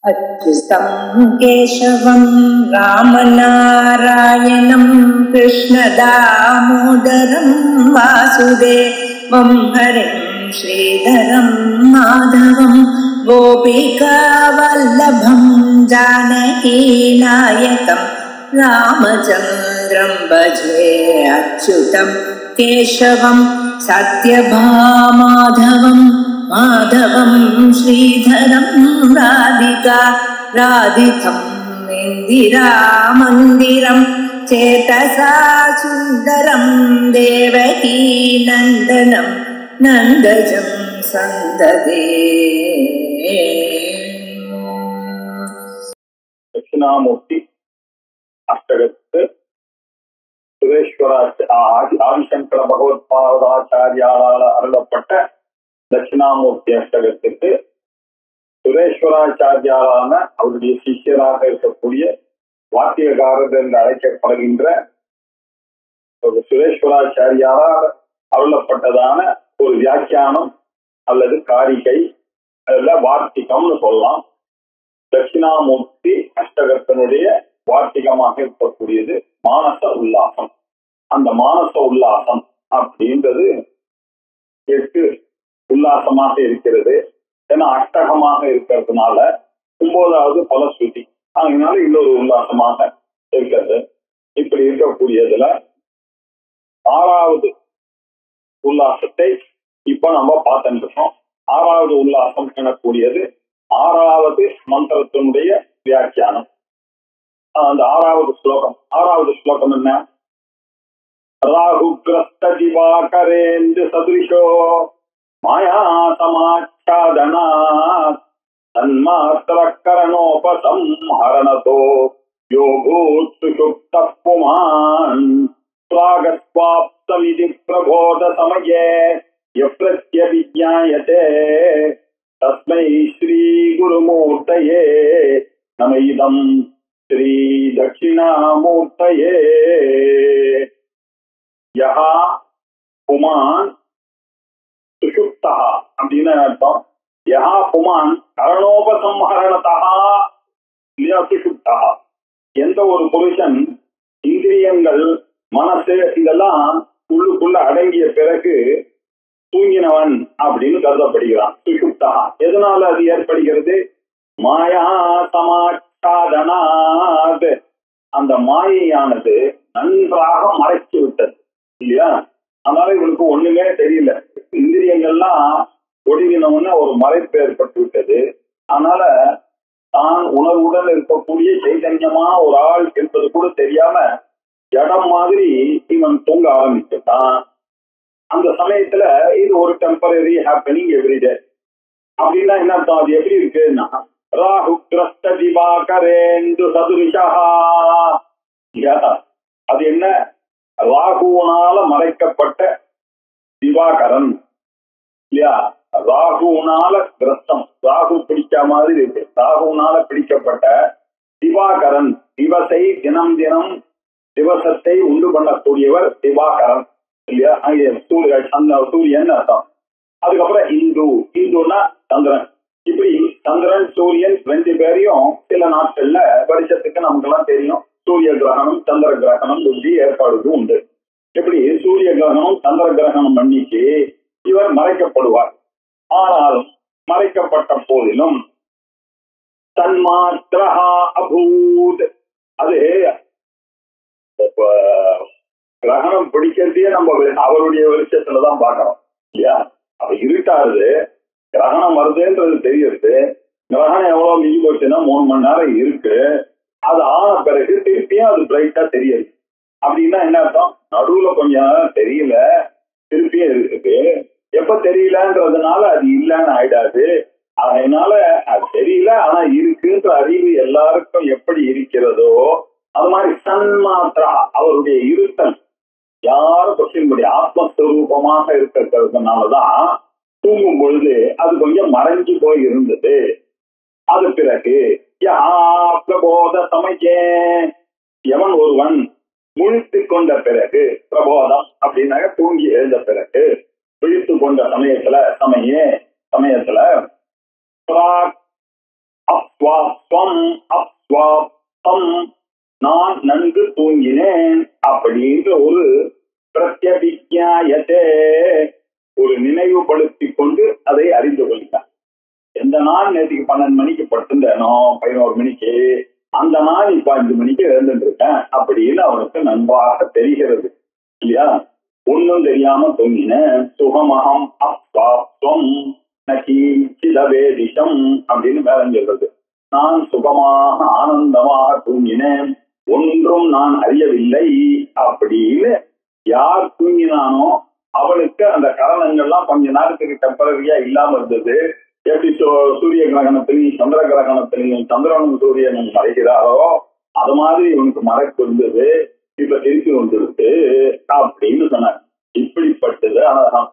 अच्युतं केशवं रामनारायणं कृष्णदामोदरं वासुदेवं हरिं श्रीधरं माधवं गोपिकावल्लभं जानकीनायकं रामचन्द्रं भजे। अच्युतं केशवं सत्यभामाधवं माधवं श्रीधरं राधिका राधितं इन्दिरामन्दिरं चेतसा सुन्दरं देवकी नन्दनं नन्दजं सन्ददे। दक्षिणामूर्ति अष्टगत ஆதிசங்கர பகவத்பாதாச்சாரியாரால் அருளப்பட்ட தட்சிணாமூர்த்தி அஷ்டகத்துக்கு சுரேஸ்வராச்சாரியாரான அவருடைய சிஷ்யராக இருக்கக்கூடிய வாத்தியகாரர் என்று அழைக்கப்படுகின்ற சுரேஸ்வராச்சாரியாரால் அருளப்பட்டதான ஒரு வியாக்கியானம் அல்லது காரிகை அல்ல வார்த்திகம்னு சொல்லலாம். தட்சிணாமூர்த்தி அஷ்டகத்தினுடைய வார்த்திகமாக இருக்கக்கூடியது மானச உல்லாசம். அந்த மானச உல்லாசம் அப்படின்றது 8 உல்லாசமாக இருக்கிறது. ஏன்னா அஷ்டகமாக இருக்கிறதுனால 9வது பலஸ்ருதி, அதனால இன்னொரு உல்லாசமாக இருக்கிறது. இப்படி இருக்கக்கூடியதுல 6வது உல்லாசத்தை இப்ப நம்ம பார்த்துட்டு இருக்கோம். 6வது உல்லாசம் எனக்கூடியது 6வது மந்திரத்தினுடைய வியாக்கியானம். அந்த 6வது ஸ்லோகம் என்ன? ராகுக்ரஸ்த திவாகரேந்து சதுரிஷோ மாயா சமாச்சாதனாத் தன்மாத்திரகரணோபசம்ஹரணதோ யோகூத் சுஷுப்தः புமான் ஸ்வாகஸ்வாப்தமிதி பிரபோத சமயே யப்ரத்யபிஜ்ஞாயதே தஸ்மை ஸ்ரீ குருமூர்த்தயே நம இதம் ஸ்ரீ தட்சிணாமூர்த்தயே. யஹா புமான் சுஷுப்தா அப்படின்னு அர்த்தம். யஹா புமான் கரணோபசம்ஹரணதா இல்லையா சுஷுப்தா. எந்த ஒரு புருஷன் இந்திரியங்கள் மனசு இதெல்லாம் உள்ளுக்குள்ள அடங்கிய பிறகு தூங்கினவன் அப்படின்னு கருதப்படுகிறான். சுஷுப்தா எதனால அது ஏற்படுகிறது? மாயா சமாச்சாதனாத், அந்த மாயையானது நன்றாக மறைச்சு விட்டது இல்லையா? அதனால இவனுக்கு ஒண்ணுமே தெரியல. இந்திரியங்கள்லாம் ஒடுங்கினவுன்னு ஒரு மறைப்பு ஏற்பட்டு விட்டது. அதனால தான் உணர்வுடன் இருக்கக்கூடிய சைதன்யமான ஒரு ஆள் என்பது கூட தெரியாம இடம் மாதிரி இவன் தூங்க ஆரம்பிச்சுட்டான். அந்த சமயத்துல இது ஒரு டெம்பரரி ஹேப்பனிங் எவ்ரிடே. அப்படின்னா என்ன அர்த்தம்? அது எப்படி இருக்குன்னா ராகு கிரஸ்த திவாகரேந்து சதுரிஷா. அது என்ன? ராகுனால மறைக்கப்பட்ட திவாகரன் இல்லையா? ராகுனால கிரஸ்தம், ராகு பிடிச்ச மாதிரி இருக்கு. ராகுனால பிடிக்கப்பட்ட திவாகரன், திவசை தினம் தினம் திவசத்தை உண்டு பண்ணக்கூடியவர் திவாகரன் இல்லையா? சூரியன் அர்த்தம். அதுக்கப்புறம் இந்துன்னா சந்திரன். இப்படி சந்திரன் சூரியன் 2 பேரையும் சில நாட்கள்ல வருஷத்துக்கு நமக்கு எல்லாம் தெரியும் சூரிய கிரகணம் சந்திர கிரகணம் இப்படி ஏற்பாடுகள் உண்டு. இப்படி சூரிய கிரகணம் சந்திர கிரகணம் அன்னைக்கு இவர் மறைக்கப்படுவார். ஆனால் மறைக்கப்பட்ட போதிலும் தன்மாத்ரஹா அபூத், அது கிரகணம் பிடிக்கிறதையே நம்ம அவருடைய வெளிச்சத்துலதான் பார்க்கணும் இல்லையா? அப்ப இருட்டாருது, கிரகணம் வருதுன்றது தெரியுது. கிரகணம் எவ்வளவு மிஞ்சி போச்சுன்னா 3 மணி நேரம் இருக்கு. அது ஆன பிறகு திருப்பியும் அது பிரைட்டா தெரியுது. அப்படின்னா என்ன அர்த்தம்? நடுவுல கொஞ்சம் நேரம் தெரியல, திருப்பியும் இருக்குது. எப்ப தெரியலன்றதுனால அது இல்லைன்னு ஆயிடாது. அதனால அது தெரியல ஆனா இருக்குன்ற அறிவு எல்லாருக்கும் எப்படி இருக்கிறதோ அது மாதிரி சன்மாத்ரா அவருடைய இருத்தல் யாரும் கொஸ்டின் படி ஆத்மஸ்வரூபமாக இருக்கிறதுனாலதான் தூங்கும் பொழுது அது கொஞ்சம் மறைஞ்சு போய் இருந்தது. அது பிறகு பிரபோத சமயே, எவன் ஒருவன் முழித்து கொண்ட பிறகு, பிரபோதம் அப்படின்னாக்க தூங்கி எழுந்த பிறகு, விழித்து கொண்ட சமயத்துல அஸ்வாஸ்வம் அஸ்வாப்தம் நான் நன்கு தூங்கினேன் அப்படின்ற ஒரு பிரத்யபிஜாயத்தே ஒரு நினைவுபடுத்தி கொண்டு அதை அறிந்து கொள்கிறார். எந்த நாள் நேற்றுக்கு 12 மணிக்கு படுத்திருந்தேனோ 11 மணிக்கு, அந்த நாள் இப்ப 5 மணிக்கு எழுந்துட்டு இருக்கேன் அப்படின்னு அவனுக்கு நன்றாக தெரிகிறது இல்லையா? ஒன்னும் தெரியாம தூங்கினேன். சுகமகம் அஸ்வாப்தம் நகீச்சிதவேதிஷம் அப்படின்னு வேலை சொல்றது. நான் சுகமாக ஆனந்தமாக தூங்கினேன், ஒன்றும் நான் அறியவில்லை அப்படின்னு யார் தூங்கினானோ அவளுக்கு அந்த காரணங்கள்லாம் கொஞ்ச நேரத்துக்கு டெம்பரரியா இல்லாம இருந்தது. எப்படி சூரிய கிரகணத்திலையும் சந்திர கிரகணத்திலையும் சந்திரனும் சூரியனும் மறைகிறாரோ அது மாதிரி இவனுக்கு மறைப்பு இருந்தது, இப்ப திருப்பி வந்துருக்கு அப்படின்னு சொன்னார். இப்படிப்பட்டது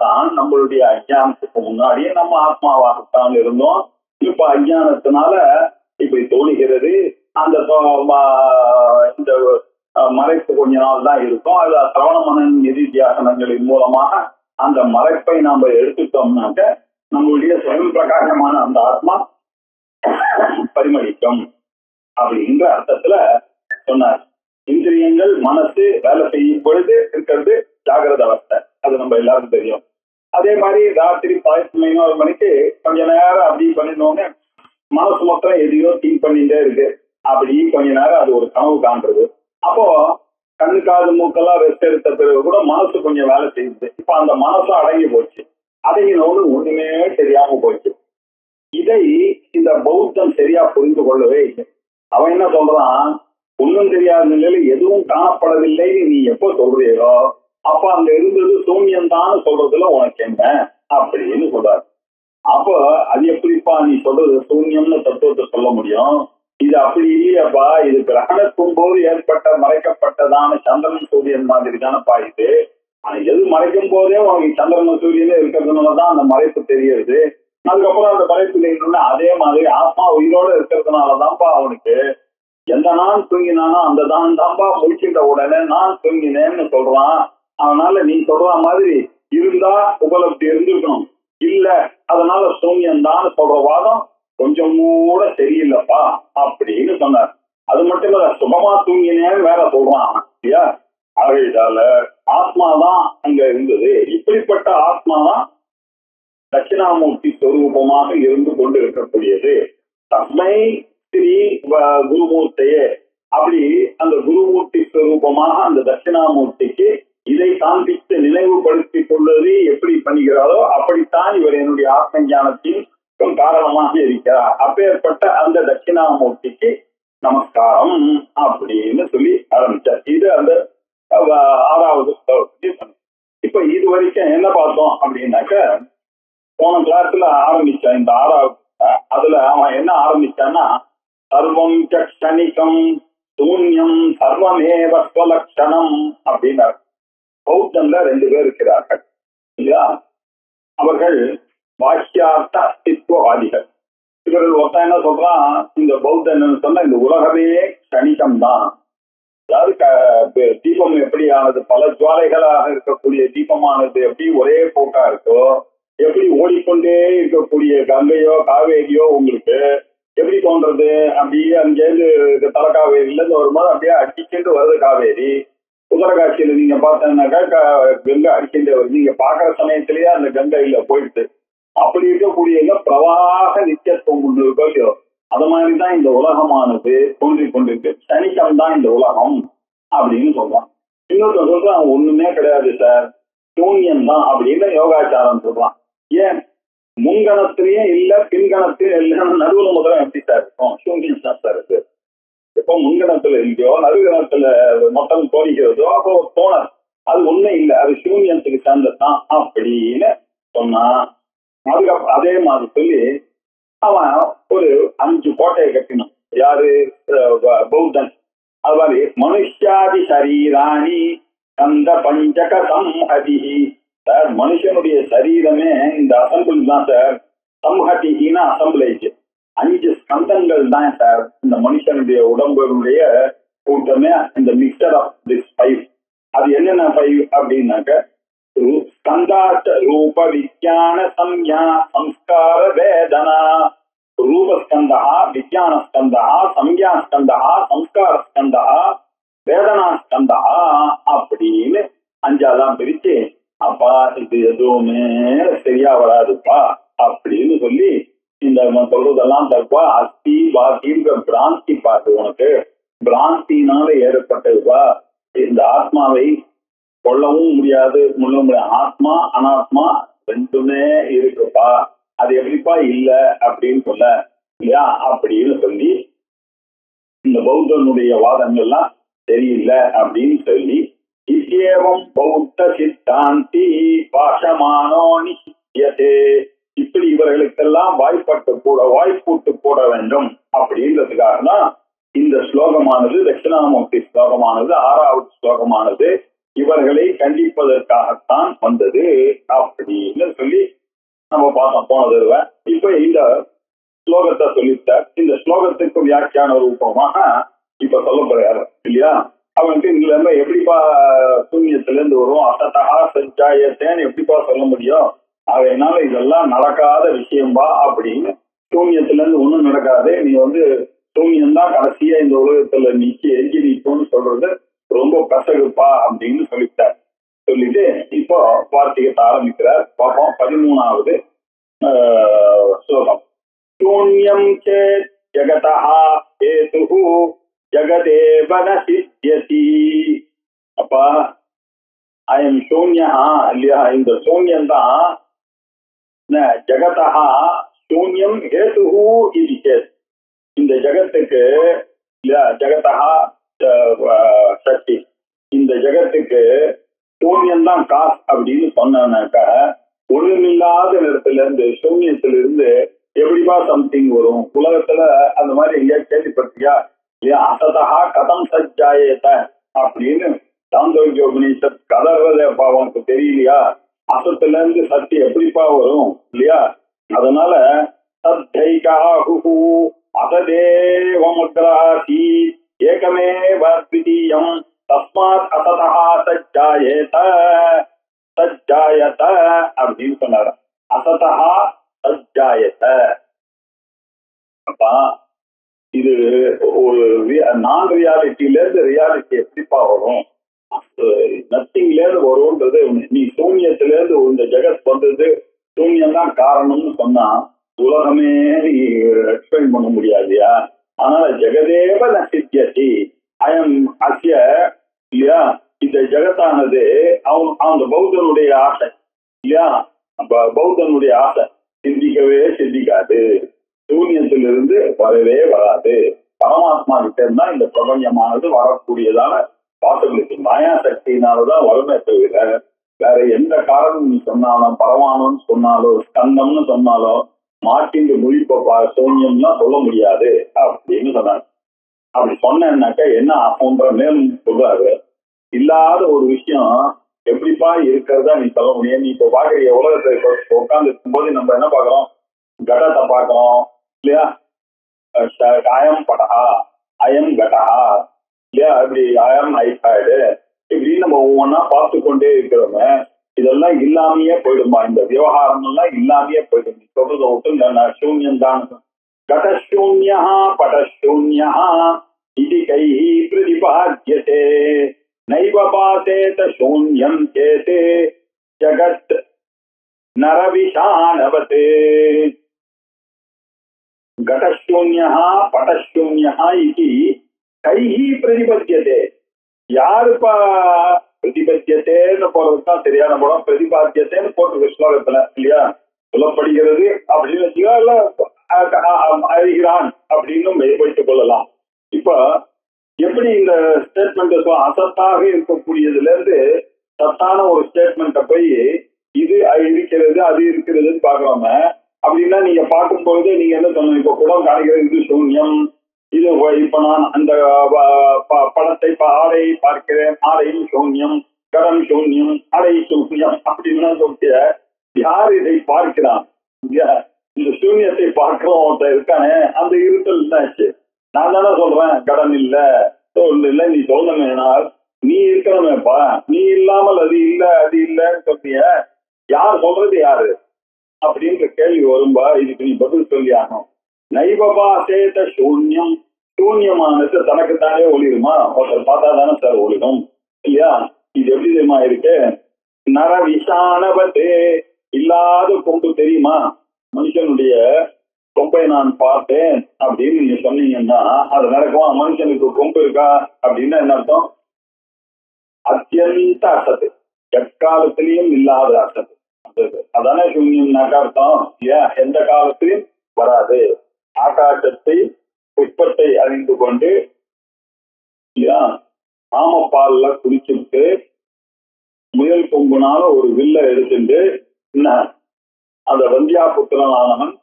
தான் நம்மளுடைய அஞ்ஞானத்துக்கு முன்னாடியே நம்ம ஆத்மாவாகத்தான் இருந்தோம். இப்ப அஞ்ஞானத்தினால இப்படி தோணுகிறது. அந்த இந்த மறைப்பு கொஞ்ச நாள் தான் இருக்கும். அது சிரவண மனன் நிதித்தியாசனங்களின் மூலமாக அந்த மறைப்பை நாம எடுத்துட்டோம்னாக்க நம்மளுடைய சுயம் பிரகாசமான அந்த ஆத்மா பரிமளிக்கும் அப்படின்ற அர்த்தத்துல சொன்னார். இந்திரியங்கள் மனசு வேலை செய்யும் பொழுது இருக்கிறது ஜாகிரத அவஸ்தை, அது நம்ம எல்லாருக்கும் தெரியும். அதே மாதிரி ராத்திரி 11 மணிக்கு கொஞ்ச நேரம் அப்படி பண்ணினோன்னு மனசு மொத்தம் எதையோ திங்க் பண்ணிட்டே இருக்கு. அப்படி கொஞ்ச நேரம் அது ஒரு கனவு காண்றது. அப்போ கண்ணு காது மூக்கெல்லாம் ரெஸ்ட் எடுத்த பிறகு கூட மனசு கொஞ்சம் வேலை செய்யுது. இப்ப அந்த மனசும் அடங்கி போச்சு. அடங்கினோடு ஒண்ணுமே தெரியாம போச்சு. இதை இந்த பௌத்தம் சரியா புரிந்து கொள்ளவே இல்லை. அவன் என்ன சொல்றான், ஒன்னும் தெரியாத நிலையில எதுவும் காணப்படவில்லைன்னு நீ எப்போ சொல்றியோ அப்ப அங்க இருந்தது சூன்யம்தான் சொல்றதுல உனக்கு என்ன அப்படின்னு சொல்றாரு. அப்போ அது எப்படிப்பா நீ சொல்றது சூன்யம்னு தத்துவத்தை சொல்ல முடியும்? இது அப்படி இல்லையாப்பா, இது கிரகணத்தும் போது ஏற்பட்ட மறைக்கப்பட்டதான சந்திரன் சூரியன் மாதிரி தானப்பா இது. எது மறைக்கும் போதே உனக்கு சந்திரன் சூரியனே இருக்கிறதுனாலதான் அந்த மறைப்பு தெரியுது. அதுக்கப்புறம் அந்த மறைப்பு இல்லைன்னு அதே மாதிரி ஆத்மா உயிரோட இருக்கிறதுனாலதான்ப்பா அவனுக்கு எந்த நான் தூங்கினானோ அந்த தான்ப்பா முடிக்கின்ற உடனே நான் தூங்கினேன்னு சொல்றான். அதனால நீ சொல்ற மாதிரி இருந்தா உபலப்தி இருந்திருக்கணும், இல்ல அதனால சூன்யம்தான் சொல்ற வாதம் கொஞ்சம் கூட சரியில்லப்பா அப்படின்னு சொன்னார். அது மட்டும் இல்ல, சுகமா தூங்கினேன்னு வேற சொல்றான் இல்லையா? ஆகையால ஆத்மாதான் அங்க இருந்தது. இப்படிப்பட்ட ஆத்மாதான் தட்சிணாமூர்த்தி ஸ்வரூபமாக இருந்து கொண்டு இருக்கக்கூடியது. தஸ்மை ஸ்ரீ குருமூர்த்தியே அப்படி அந்த குருமூர்த்தி ஸ்வரூபமாக அந்த தட்சிணாமூர்த்திக்கு இதை காண்பித்து நினைவுபடுத்திக் கொள்வது எப்படி பண்ணுகிறாரோ அப்படித்தான் இவர் என்னுடைய ஆத்ம ஞானத்தின் காரணமாக இருக்கிறார். அப்பேற்பட்ட அந்த தட்சிணாமூர்த்திக்கு நமஸ்காரம் அப்படின்னு சொல்லி ஆரம்பிச்சார். இது அந்த 6வது ஸ்லோகத்தில். இப்ப இது வரைக்கும் என்ன பார்த்தோம் அப்படின்னாக்க, போன கிளாஸ்ல ஆரம்பிச்சான் இந்த 6வது. அதுல அவன் என்ன ஆரம்பிச்சான்னா, சர்வம் க்ஷணிகம் சூன்யம் சர்வமேவ ஸ்வலக்ஷணம் அப்படின்னார். பௌத்தம்ல 2 பேர் இருக்கிறார்கள் இல்லையா? அவர்கள் வாக்கியார்த்த அஸ்தித்வவாதிகள். இவர்கள் ஒருத்தன் என்ன சொல்றான், இந்த பௌத்தன் சொன்னா இந்த உலகமே க்ஷணிகம் தான். அதாவது தீபம் எப்படி ஆனது, பல ஜுவாலைகளாக இருக்கக்கூடிய தீபமானது எப்படி ஒரே போக்கா இருக்கோ, எப்படி ஓடிக்கொண்டே இருக்கக்கூடிய கங்கையோ காவேரியோ உங்களுக்கு எப்படி தோன்றது, அப்படியே அங்கேருந்து தலைக்காவேரியில இருந்து வரும்போது அப்படியே அடிச்சுட்டு வருது காவேரி. உத்தரகாட்சியில நீங்க பார்த்தீங்கன்னாக்கா கங்கை அடிக்கின்ற வருது. நீங்க பாக்குற சமயத்திலேயே அந்த கங்கை இல்ல போயிடுது. அப்படி இருக்கக்கூடிய பிரவாக நித்தியத்துவம் ஒன்று இருக்கோ, அது மாதிரிதான் இந்த உலகமானது தோன்றிக் கொண்டிருக்கு. சனிக்கம் தான் இந்த உலகம் அப்படின்னு சொல்றான். இன்னொருத்தர் சொல்றான் ஒண்ணுமே கிடையாது சார், சூன்யம் தான் அப்படின்னு யோகாச்சாரம் சொல்றான். ஏன் முன்கணத்திலயும் இல்ல பின்கணத்திலும் இல்லைன்னு நடுவுல முதல்ல எப்படி சார் இருக்கும்? சூன்யம் தான் சார் இருக்கு. எப்போ முன்கணத்துல இல்லையோ நடுகணத்துல மொத்தம் தோணிக்கிறதோ அப்போ தோணல் அது ஒண்ணும் இல்லை, அது சூன்யத்துக்கு சேர்ந்ததான் அப்படின்னு சொன்னா. அதுக்கப்புறம் அதே மாதிரி சொல்லி அவன் ஒரு 5 கோட்டையை கட்டினான். யாரு? பௌத்தன். அது மாதிரி மனுஷாதி சரீராணி அந்த பஞ்சக சம்ஹதி. சார் மனுஷனுடைய சரீரமே இந்த அசம்பிள் தான் சார். சம்ஹதினா அசம்பிளேஜ். 5 ஸ்கந்தங்கள் தான் சார் இந்த மனுஷனுடைய உடம்புடைய கூட்டமே. இந்த மிக்சர் ஆஃப் திஸ் 5. அது என்னென்ன 5 அப்படின்னாக்க, ஸ்கந்தார்த்த ரூப விஞ்ஞான சம்யா சம்ஸ்கார வேதனா ரூபஸ்கந்தா, விஜயானஸ்கந்தா, சம்யாஸ்கந்தா, சம்ஸ்காரஸ்கந்தா, வேதனாஸ்கந்தா அப்படின்னு 5ஆம் பிரிச்சு, அப்பா இது எதுவுமே சரியா வராதுப்பா அப்படின்னு சொல்லி இந்த சொல்றதெல்லாம் தப்பா, அஸ்தி பாக்கின்ற பிராந்தி பார்த்து உனக்கு பிராந்தினால ஏற்பட்டதுப்பா. இந்த ஆத்மாவை கொள்ளவும் முடியாது, முள்ள முடியாது. ஆத்மா அனாத்மா ரெண்டுமே இருக்குப்பா, அது எப்படிப்பா இல்ல அப்படின்னு சொல்ல இல்லையா அப்படின்னு சொல்லி இந்த பௌத்தனுடைய வாதங்கள்லாம் சரியில்லை அப்படின்னு சொல்லி, இசேவம் பௌத்த சித்தாந்தி பாஷமானோ நிச்சயத்தே, இப்படி இவர்களுக்கெல்லாம் வாய்ப்பூட்டு போட வேண்டும் அப்படின்றதுக்காக தான் இந்த ஸ்லோகமானது, தட்சிணாமூர்த்தி ஸ்லோகமானது, 6வது ஸ்லோகமானது இவர்களை கண்டிப்பதற்காகத்தான் வந்தது அப்படின்னு சொல்லி நம்ம பார்த்தோம் போன தடவை. இப்ப இந்த ஸ்லோகத்தை சொல்லிட்ட, இந்த ஸ்லோகத்துக்கு வியாக்கியான ரூபமாக இப்ப சொல்ல போறாரு இல்லையா. அவனுக்கு இதுல இருந்து எப்படிப்பா சூன்யத்துல இருந்து வரும், அசதா சஞ்சாயத்தேன்னு எப்படிப்பா சொல்ல முடியும், அதனால இதெல்லாம் நடக்காத விஷயம்பா அப்படின்னு. சூன்யத்துல இருந்து ஒண்ணும் நடக்காது, நீ சூன்யம்தான் கடைசியா இந்த உலகத்துல எஞ்சி நிற்கும்னு சொல்றது ரொம்ப கசகுப்பா அப்படின்னு சொல்லிட்டார். சொல்லிட்டு இப்போ வார்த்தையை ஆரம்பிக்கிறார். பாப்போம் 13வது ஸ்லோகம். சூன்யம் சேத் ஜகதஹ ஹேதுஹு ஜகதேவ ந சித்யதி. அப்பா அயம் சூன்யா இல்லையா, இந்த சூன்யம் தான் ஜகதஹ சூன்யம் ஹேதுஹு இது சேத், இந்த ஜகத்துக்கு இல்லையா, ஜகதஹ சக்தி, இந்த ஜகத்துக்கு சூன்யம்தான் காஸ் அப்படின்னு சொன்னாக்க, ஒண்ணுமில்லாத இடத்துல இருந்து சூன்யத்திலிருந்து எப்படிப்பா சம்திங் வரும் உலகத்துல? அந்த மாதிரி எங்கேயா கேள்விப்பட்டியா இல்லையா? அசதா கதம் சஜ்ஜாயேத அப்படின்னு சாந்தோக்கிய உபநிஷத் கதறதே அப்பா உனக்கு தெரியலையா? அசத்துல இருந்து சக்தி எப்படிப்பா வரும் இல்லையா? அதனால சத்தைகாஹு அசதேவமுத்ராசி ஏகமேவ த்விதீயம் தஸ்மாத் அசதா சஜ்ஜாயேத சஜ்ஜாயத அப்படின்னு சொன்னார். அசதா சஜ்ஜாயத. அப்பா இது ஒரு நான் ரியாலிட்டில இருந்து ரியாலிட்டி எப்படிப்பா வரும்? நத்திங்ல இருந்து வரும்ன்றது. நீ சூன்யத்துல இருந்து இந்த ஜெகத் வந்தது சூன்யம் தான் காரணம்னு சொன்னா உலகமே நீ எக்ஸ்பிளைன் பண்ண முடியாதியா? அதனால ஜெகதேவ நசித்தியதி அயம் அசிய இல்லையா, இந்த ஜெகத்தானது அந்த பௌத்தனுடைய ஆசை இல்லையா, பௌத்தனுடைய ஆசை சிந்திக்கவே சிந்திக்காது, சூன்யத்திலிருந்து வரவே வராது. பரமாத்மா கிட்ட இருந்தா இந்த பிரபஞ்சமானது வரக்கூடியதான பாசிபிலிட்டி மாயா சக்தியினாலதான் வருமே தவிர வேற எந்த காரணம் நீ சொன்னாலும், பரமாணுன்னு சொன்னாலோ ஸ்கந்தம்னு சொன்னாலோ மாட்டின் முழிப்ப சூன்யம்னா சொல்ல முடியாது அப்படின்னு சொன்னாங்க. அப்படி சொன்னாக்க என்ன ஆகுன்ற மேலும் சொல்றாரு. இல்லாத ஒரு விஷயம் எப்படிப்பா இருக்கிறதா நீ சொல்ல முடியும்? நீ இப்ப பாக்குற உலகத்தை உட்கார்ந்து இருக்கும்போது நம்ம என்ன பாக்குறோம்? கடத்தை பாக்குறோம் இல்லையா, அயம் படஹா அயம் கடஹா இல்லையா, இப்படி அயம் ஐபேடு இப்படின்னு நம்ம ஒவ்வொன்னா பார்த்து கொண்டே இருக்கிறோமே. இதெல்லாம் இல்லாமையே போயிடுமா? இந்த விவகாரம் எல்லாம் இல்லாமையே போயிடும். சொல்றத விட்டு சூன்யம் தான். கடசூன்யா படசூன்யா இது கை பிரதிபாத்தியதே நைவ பாசேத சூன்யம் சேதே ஜகத் நரவிஷானவதே. கடசூன்யா படசூன்யா இது கை பிரதிபத்தியதே. யாருப்பா பிரதிபத்தியத்தேன்னு போறதுதான் சரியான படம். பிரதிபாத்தியத்தேன்னு போட்டு ஸ்லோகத்துல இல்லையா சொல்லப்படுகிறது அப்படின்னு வச்சுக்கா, இல்ல அறிகிறான் அப்படின்னு வைத்துக் கொள்ளலாம். இப்ப எப்படி இந்த ஸ்டேட்மெண்ட் அசத்தாக இருக்கக்கூடியதுல இருந்து சத்தான ஒரு ஸ்டேட்மெண்ட்டை போய் இது இருக்கிறது அது இருக்கிறதுன்னு பாக்குறோமே. அப்படின்னா நீங்க பார்க்கும்போது நீங்க என்ன சொல்லணும்? இப்ப குடம் காணிக்கிறது இது சூன்யம், இது இப்ப நான் அந்த படத்தை ஆடையை பார்க்கிறேன், ஆடையும் சூன்யம், கடம் சூன்யம், அடை சூன்யம் அப்படின்னு சொல்லிட்டு யார் இதை பார்க்கிறான்? இந்த சூன்யத்தை பார்க்கிறோம் இருக்கானே, அந்த இருத்தல் என்னாச்சு? நான் தானே சொல்றேன் கடன் இல்ல தோல் இல்ல, நீ சொல்லணுமேனால் நீ இருக்கணுமேப்பா. நீ இல்லாமல் அது இல்ல அது இல்லன்னு சொல்லிய யார் சொல்றது யாரு அப்படின்ற கேள்வி வரும்பா. இதுக்கு நீ பதில் சொல்லி ஆகணும். நைவபாசேத சூன்யம், சூன்யமானது தனக்குத்தானே ஒளிருமா? ஒருத்தர் பார்த்தா தானே சார் ஒளிரும் இல்லையா? இது எப்படி தெரியுமா இருக்கு? நர விஷானபத்தே, இல்லாத கொம்பு தெரியுமா? மனுஷனுடைய கொம்பை நான் பார்த்தேன் அப்படின்னு நீங்க சொன்னீங்கன்னா அது நடக்குமா? மனுஷனுக்கு கொம்பு இருக்கா அப்படின்னா என்ன அர்த்தம்? அத்தியந்த அசத்து, எக்காலத்திலையும் இல்லாத அசத்து. அதானே சூன்யம்னாக்கா அர்த்தம். ஏன் எந்த காலத்திலையும் வராது. ஆகாசத்தை புஷ்பத்தை அறிந்து கொண்டு ஆமப்பால்ல குடிச்சுட்டு முயல் கொம்புனால ஒரு வில்ல எடுத்துட்டு என்ன அந்த வந்தியா புத்திரனானவன்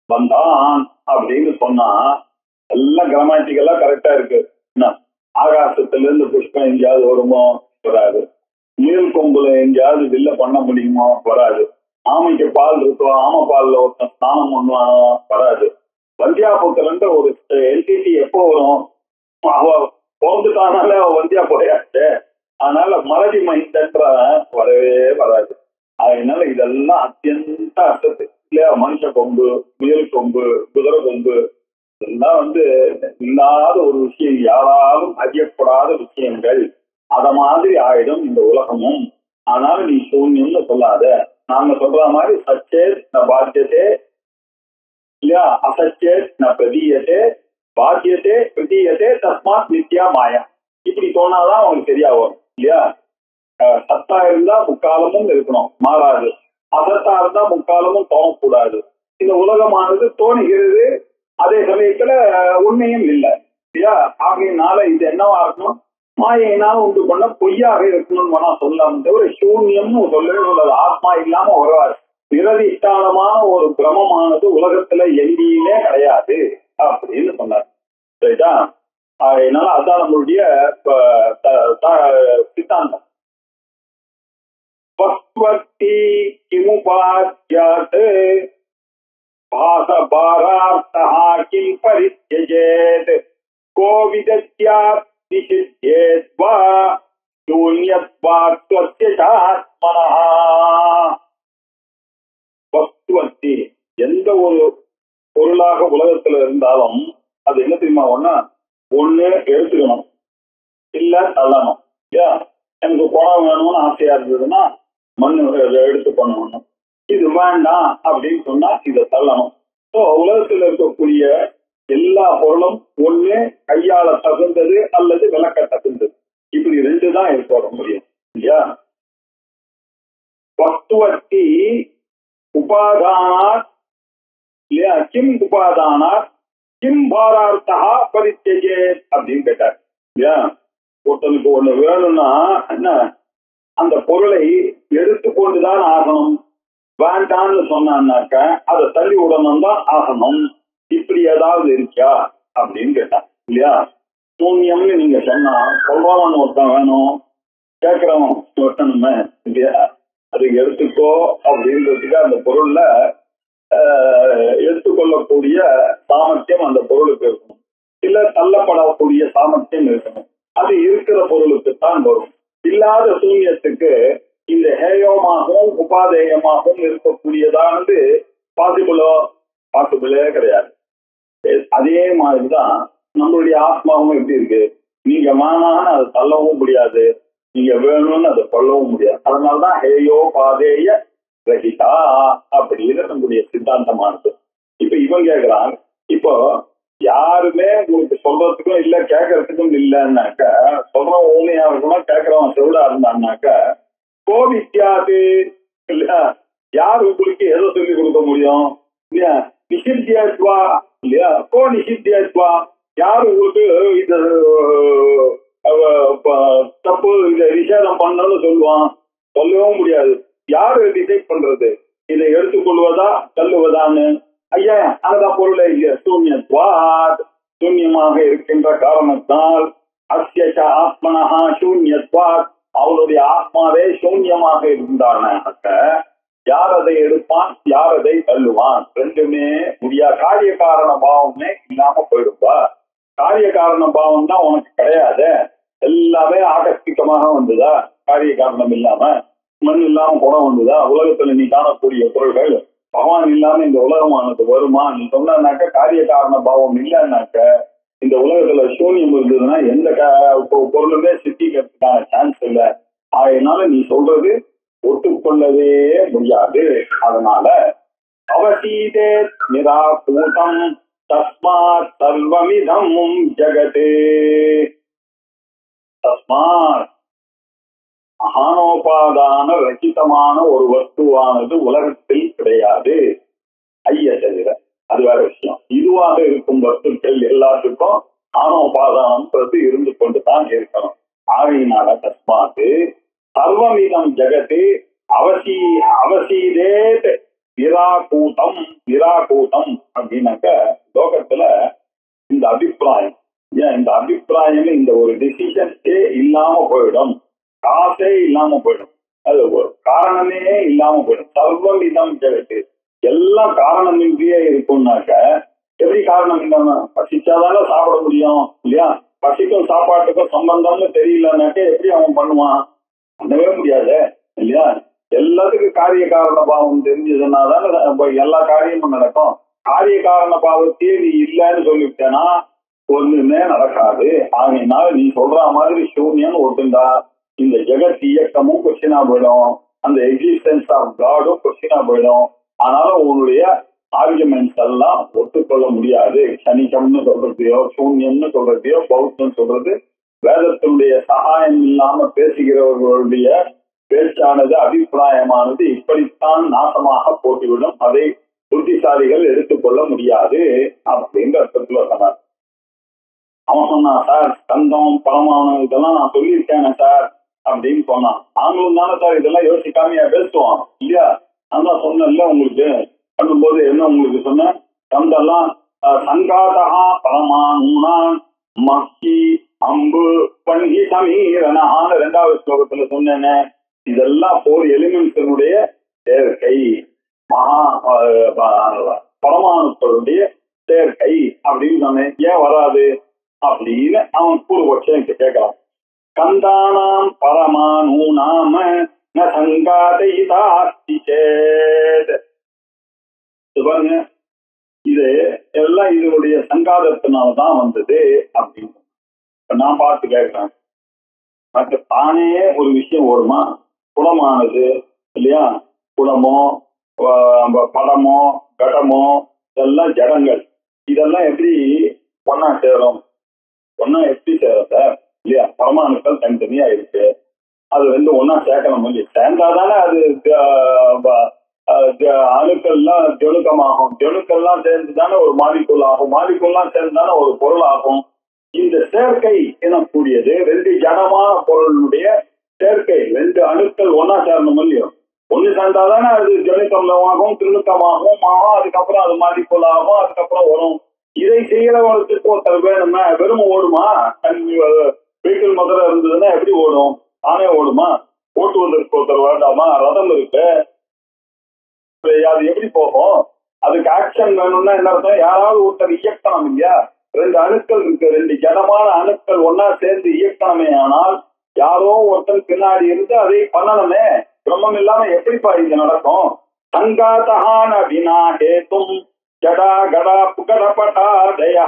வந்தான் அப்படின்னு சொன்னா எல்லாம் கிராமட்டிக்கலா கரெக்டா இருக்கு. என்ன ஆகாசத்துல இருந்து புஷ்பம் எங்கேயாவது வருமோ? வராது. முயல் கொம்புல எங்கேயாவது வில்ல பண்ண முடியுமோ? வராது. ஆமைக்கு பால் இருக்கோ, ஆமை பால்ல ஒருத்தன் ஸ்நானம் பண்ணுவானோ? வராது. வந்தியா புத்திரன் ஒரு என்டிடி எப்போ வரும்? அவ பிறந்துட்டானால அவ வந்தியா போயாச்சு. அதனால மறதி மைந்தன்ற வரவே வராது. அதனால இதெல்லாம் அத்தியந்த அசத்து இல்லையா? மனுஷ கொம்பு, முயல் கொம்பு, குதிரை கொம்பு இதெல்லாம் இல்லாத ஒரு விஷயம், யாராலும் அறியப்படாத விஷயங்கள். அத மாதிரி ஆயிடும் இந்த உலகமும். ஆனால நீ சூன்யம்னு சொல்லாத. நாங்க சொல்ற மாதிரி சச்சேத் ந பாத்தியதே இல்லையா, அசச்சேத் ந பிரதீயத்தே, பாத்தியத்தே பிரதீயத்தே தஸ்மாத் நித்யா மாயா. இப்படி சொன்னாதான் அவங்களுக்கு சரியா வரும் இல்லையா? சத்தா இருந்தா முக்காலமும் இருக்கணும், மாறாது. அசத்தா இருந்தா முக்காலமும் தோணக்கூடாது. இந்த உலகமானது தோணுகிறது, அதே சமயத்துல உண்மையும் இல்லை இல்லையா? ஆகையினால இது என்னவா இருக்கணும்? மாயினால் உண்டு பண்ண பொய்யாக இருக்கணும்னு வேணா சொல்லலாம் தவிர சூன்யம்னு சொல்லவே சொல்லாது. ஆத்மா இல்லாம வருவார். நிரதிஷ்டானமான ஒரு பிரமமானது உலகத்துல எங்கேயுமே கிடையாது அப்படின்னு சொன்னார். சரிதா? அதனால அதான் நம்மளுடைய சித்தாந்தம். பஸ்வத்தி கிமுபாத்யாத் பாசபாரார்த்தா கிம் பரித்யஜேத் கோவிதத்யாத் நிஷித்யேத்வா சூன்யத்வாத் ஸ்வஸ்ய ஆத்மனஹ. வஸ்துவத்தி, எந்த ஒரு பொருளாக உலகத்துல இருந்தாலும் அது என்ன தெரியுமா? ஒண்ணு எடுத்துக்கணும், இல்ல தள்ளணும். எனக்கு குடம் வேணும்னு ஆசையா இருந்ததுன்னா மண் எடுத்து பண்ணணும். இது வேண்டாம் அப்படின்னு சொன்னா இதை தள்ளணும். உலகத்துல இருக்கக்கூடிய எல்லா பொருளும் ஒண்ணு கையாள தகுந்தது அல்லது விளக்க தகுந்தது. இப்படி ரெண்டு தான் ஏற்பட முடியும் இல்லையா? வஸ்துவத்தி உபாதானார் இல்லையா? கிம் உபாதானார் கிம் பாரார்த்தா பரித்யஜே அப்படின்னு கேட்டார் இல்லையா? ஒருத்தனுக்கு ஒண்ணு வேணும்னா என்ன, அந்த பொருளை எடுத்துக்கொண்டுதான் ஆகணும். வேண்டான்னு சொன்னான்னாக்க அதை தள்ளி விடணும் தான் ஆகணும். இப்படி ஏதாவது இருக்கா அப்படின்னு கேட்டான் இல்லையா? சூன்யம்னு நீங்க சொன்னா சொல்றவன் ஒருத்தன் வேணும், கேட்கிறவன் ஒருத்தனுமே இல்லையா? அது எடுத்துக்கோ அப்படின்றதுக்கு அந்த பொருள்ல எடுத்துக்கொள்ளக்கூடிய சாமர்த்தியம் அந்த பொருளுக்கு இருக்கணும், இல்ல தள்ளப்படக்கூடிய சாமர்த்தியம் இருக்கணும். அது இருக்கிற பொருளுக்குத்தான் வரும். இல்லாத சூன்யத்துக்கு இந்த ஹேயமாகவும் உபாதேயமாகவும் இருக்கக்கூடியதானது பாசிபிளே கிடையாது. அதே மாதிரிதான் நம்மளுடைய ஆத்மாவும் எப்படி இருக்கு? நீங்க வேணான்னு அதை தள்ளவும் முடியாது, நீங்க வேணும்னு அதை சொல்லவும் முடியாது. அதனாலதான் ஹேயோ பாதேய ரஹிதா அப்படின்னு நம்முடைய சித்தாந்தமானது. இப்ப இவன் கேட்கிறான், இப்போ யாருமே உங்களுக்கு சொல்றதுக்கும் இல்ல கேட்கறதுக்கும் இல்லைன்னாக்க, சொல்றவன் ஊமையா இருக்கணும், கேட்கறவன் செவிடா இருந்தான்னாக்க கோவித்யாது இல்லையா? யாரு உங்களுக்கு எதை சொல்லி கொடுக்க முடியும் இல்லையா? நிஷித்தியத்வா இல்லையா? கோ நிஷித்தியத்வா, யாரு உங்களுக்கு இது தப்பு இதை நிஷேதம் பண்ணணும்னு சொல்லுவான்? சொல்லவும் முடியாது. யாரு டிசைட் பண்றது இதை எடுத்துக்கொள்வதா தள்ளுவதான்னு? ஐயா அங்கதான் பொருளை இல்லையா? சூன்யத்வாத், சூன்யமாக இருக்கின்ற காரணத்தால் அஸ்ய ஆத்மனஹா சூன்யத்வாத், அவனுடைய ஆத்மாவே சூன்யமாக இருந்தானாக்க யார் அதை எடுப்பான், யார் அதை தள்ளுவான்? ரெண்டுமே முடியாது. காரிய காரண பாவமே இல்லாம போயிடுப்பா. காரிய காரண பாவம் தான் உனக்கு கிடையாது. எல்லாமே ஆகஸ்திகமாக வந்ததா? காரிய காரணம் இல்லாம மண் இல்லாம குணம் வந்ததா? உலகத்துல நீ காணக்கூடிய பொருள்கள் பகவான் இல்லாம இந்த உலகமானது வருமா? நீ சொன்னாக்க காரிய காரண பாவம் இல்லைன்னாக்க இந்த உலகத்துல சூன்யம் இருந்ததுன்னா எந்த பொருளுமே சித்திக்கிறதுக்கான சான்ஸ் இல்லை. அதனால நீ சொல்றது ஒத்துக்கொள்ளவே முடியாது. அதனால அவசீதே நிராகூதம் தஸ்மாத் சர்வமிதம் ஜகதே. தஸ்மாத் மகானோபாதான ரச்சிதமான ஒரு வஸ்துவானது உலகத்தில் கிடையாது. ஐய தவிர அது வேற விஷயம். இதுவாக இருக்கும் வஸ்துக்கள் எல்லாத்துக்கும் ஆனோபாதானம் இருந்து கொண்டுதான் இருக்கணும். ஆகையினால தஸ்மாத்து சர்வமிதம் ஜெகத்து அவசீதேத் நிராகூதம். நிராகூதம் அப்படின்னாக்க லோகத்துல இந்த அபிப்பிராயம், இந்த அபிப்பிராயம் இந்த ஒரு டிசிஷன்ஸே இல்லாம போயிடும், காசே இல்லாம போயிடும், அது ஒரு காரணமே இல்லாம போயிடும். சர்வமிதம் ஜெகத்து எல்லாம் காரணமின்றியே இருக்கும்னாக்க எப்படி காரணம் இல்லாம? பசிச்சாதானே சாப்பிட முடியும் இல்லையா? பசிக்கும் சாப்பாட்டுக்கும் சம்பந்தம்னு தெரியலன்னாக்க எப்படி அவன் பண்ணுவான்? பண்ணவே முடியாது இல்லையா? எல்லாத்துக்கும் காரிய காரண பாவம் தெரிஞ்சதுனாதானே எல்லா காரியமும் நடக்கும். காரிய காரண பாவத்தையே நீ இல்லைன்னு சொல்லிவிட்டேன்னா ஒண்ணுமே நடக்காது. ஆகையினால நீ சொல்ற மாதிரி சூன்யம் ஒட்டுண்டா இந்த ஜெகத் இயக்கமும் கொஸ்டினா போயிடும், அந்த எக்ஸிஸ்டன்ஸ் ஆஃப் காடும் கொஸ்டினா போயிடும். அதனால உன்னுடைய ஆர்குமெண்ட்ஸ் எல்லாம் ஒத்துக்கொள்ள முடியாது. சனிக்கம்னு சொல்றதையோ சூன்யம்னு சொல்றதையோ பௌத்தம் சொல்றது வேதத்தினுடைய சகாயம் இல்லாம பேசுகிறவர்களுடைய பேச்சானது அபிப்பிராயமானது இப்படித்தான் நாசமாக போட்டுவிடும். அதை புத்திசாலிகள் எடுத்துக்கொள்ள முடியாது அப்படின்ற அர்த்தத்துல சொன்னார். அவன் சொன்னான், சார் ஸ்கந்தம் பரமாணு இதெல்லாம் நான் சொல்லியிருக்கேன் சார் அப்படின்னு சொன்னான். நாங்களும் தானே சார் இதெல்லாம் யோசிக்காமையா பேசுவோம் இல்லையா? நான் தான் சொன்னேன்ல உங்களுக்கு பண்ணும்போது என்ன உங்களுக்கு சொன்ன ஸ்கந்தெல்லாம் சங்காதா பரமாணூனான் மக்கி அம்பு பன்கி சமீரனான 2வது ஸ்லோகத்துல சொன்னேன்னு. இதெல்லாம் 4 எலிமெண்ட்ஸினுடைய சேர்க்கை, மகா பரமாணுக்களுடைய சேர்க்கை அப்படின்னு சொன்னேன். ஏன் வராது அப்படின்னு அவன் பூர்வபட்சம் கேட்கலாம். கந்தானாம் பரமாணு நாம பாருங்க, இது எல்லாம் இதனுடைய சங்காதத்தினால்தான் வந்தது அப்படின்னு நான் பார்த்து கேட்கிறேன். மற்ற தானே ஒரு விஷயம் ஓடுமா? குடமானது இல்லையா? குடமோ படமோ கடமோ இதெல்லாம் ஜடங்கள். இதெல்லாம் எப்படி ஒன்னா சேரும்? ஒன்னா எப்படி சேரும் சார் இல்லையா? பரமாணுக்கள் தனித்தனியா இருக்கு, அது 2 ஒன்னா சேர்க்கணும் இல்லையா? சேர்ந்தாதானே அது அணுக்கள்லாம் ஜெணுக்கமாகும், ஜெணுக்கள்லாம் சேர்ந்துதானே ஒரு மாலிகுல் ஆகும், மாலிகுல்லாம் சேர்ந்துதானே ஒரு பொருள் ஆகும். இந்த சேர்க்கை எனக்கூடியது 2 ஜடமான பொருளுடைய சேர்க்கை. 2 அணுக்கள் ஒன்னா சேரணும் இல்லையோ? ஒண்ணு சேர்ந்தாதானே அது ஜெணுக்கமாகும், திருணுக்கமாகும், அதுக்கப்புறம் அது மாலிகுல் ஆகும், அதுக்கப்புறம் வரும். இதை செய்யறவங்களுக்கு ஒருத்தர் வேணுமா? வெறும் ஓடுமா? வெஹிக்கிள் முதல்ல இருந்ததுன்னா எப்படி ஓடும்? தானே ஓடுமா? ஓட்டுவதற்கு ஒருத்தர் வேண்டாமா? ரதம் இருக்கு, அது எப்படி போகும்? அதுக்கு ஆக்ஷன் வேணும்னா என்ன அர்த்தம்? யாராவது ஒருத்தர் இயக்கணும் இல்லையா? 2 அணுக்கள் இருக்கு, 2 ஜடமான அணுக்கள் ஒன்னா சேர்ந்து இயக்கணுமே. ஆனால் யாரோ ஒருத்தர் பின்னாடி இருந்து அதை பண்ணணுமே. பிரம்மம் இல்லாம எப்படிப்பா இது நடக்கும்? சங்காதஹான வினா ஹேதும் ஜடா கடா புகடபடா தயா.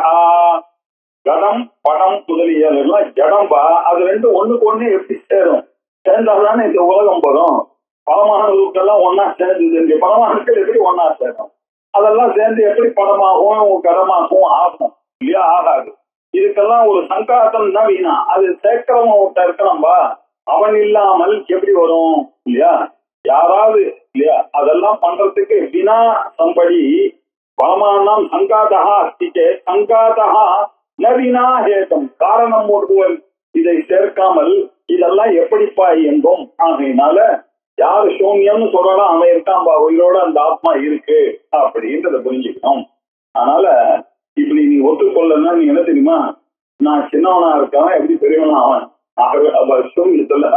கடம் படம் முதலியெல்லாம் ஜடம்பா. அது 2 ஒண்ணுக்கு ஒண்ணு எப்படி சேரும்? சேர்ந்தால்தானே இந்த உலகம் வரும். பரமாணுக்கெல்லாம் ஒன்னா சேர்ந்து பரமாணுக்கள் எப்படி ஒன்னா சேரும்? அதெல்லாம் சேர்ந்து எப்படி படமாகவும் கடமாகவும் ஆகும் இல்லையா? ஆகாது. இதுக்கெல்லாம் ஒரு சங்காத்தம் தான் வீணா. அது சேர்க்கிறவன் ஒருத்தர் இருக்கணும்பா, அவன் இல்லாமல் எப்படி வரும் இல்லையா? யாராவது இல்லையா? அதெல்லாம் பண்றதுக்கு வினா சம்படி பரமானம் சங்காதா அஸ்திச்சே சங்காதா நவீனா ஹேதம். காரணம் ஒருவன் இதை சேர்க்காமல் இதெல்லாம் எப்படிப்பா இயங்கும்? ஆகையினால யாரு சூன்யம்னு சொல்றாலும் அவன் இருக்கான்பா, உயிரோட அந்த ஆத்மா இருக்கு அப்படின்றத புரிஞ்சுக்கணும். அதனால இப்படி நீ ஒத்துக்கொள்ளனா நீ என்ன தெரியுமா? நான் சின்னவனா இருக்கவன் எப்படி பெரியவனா அவன்? ஆகவே சூன்யத்துல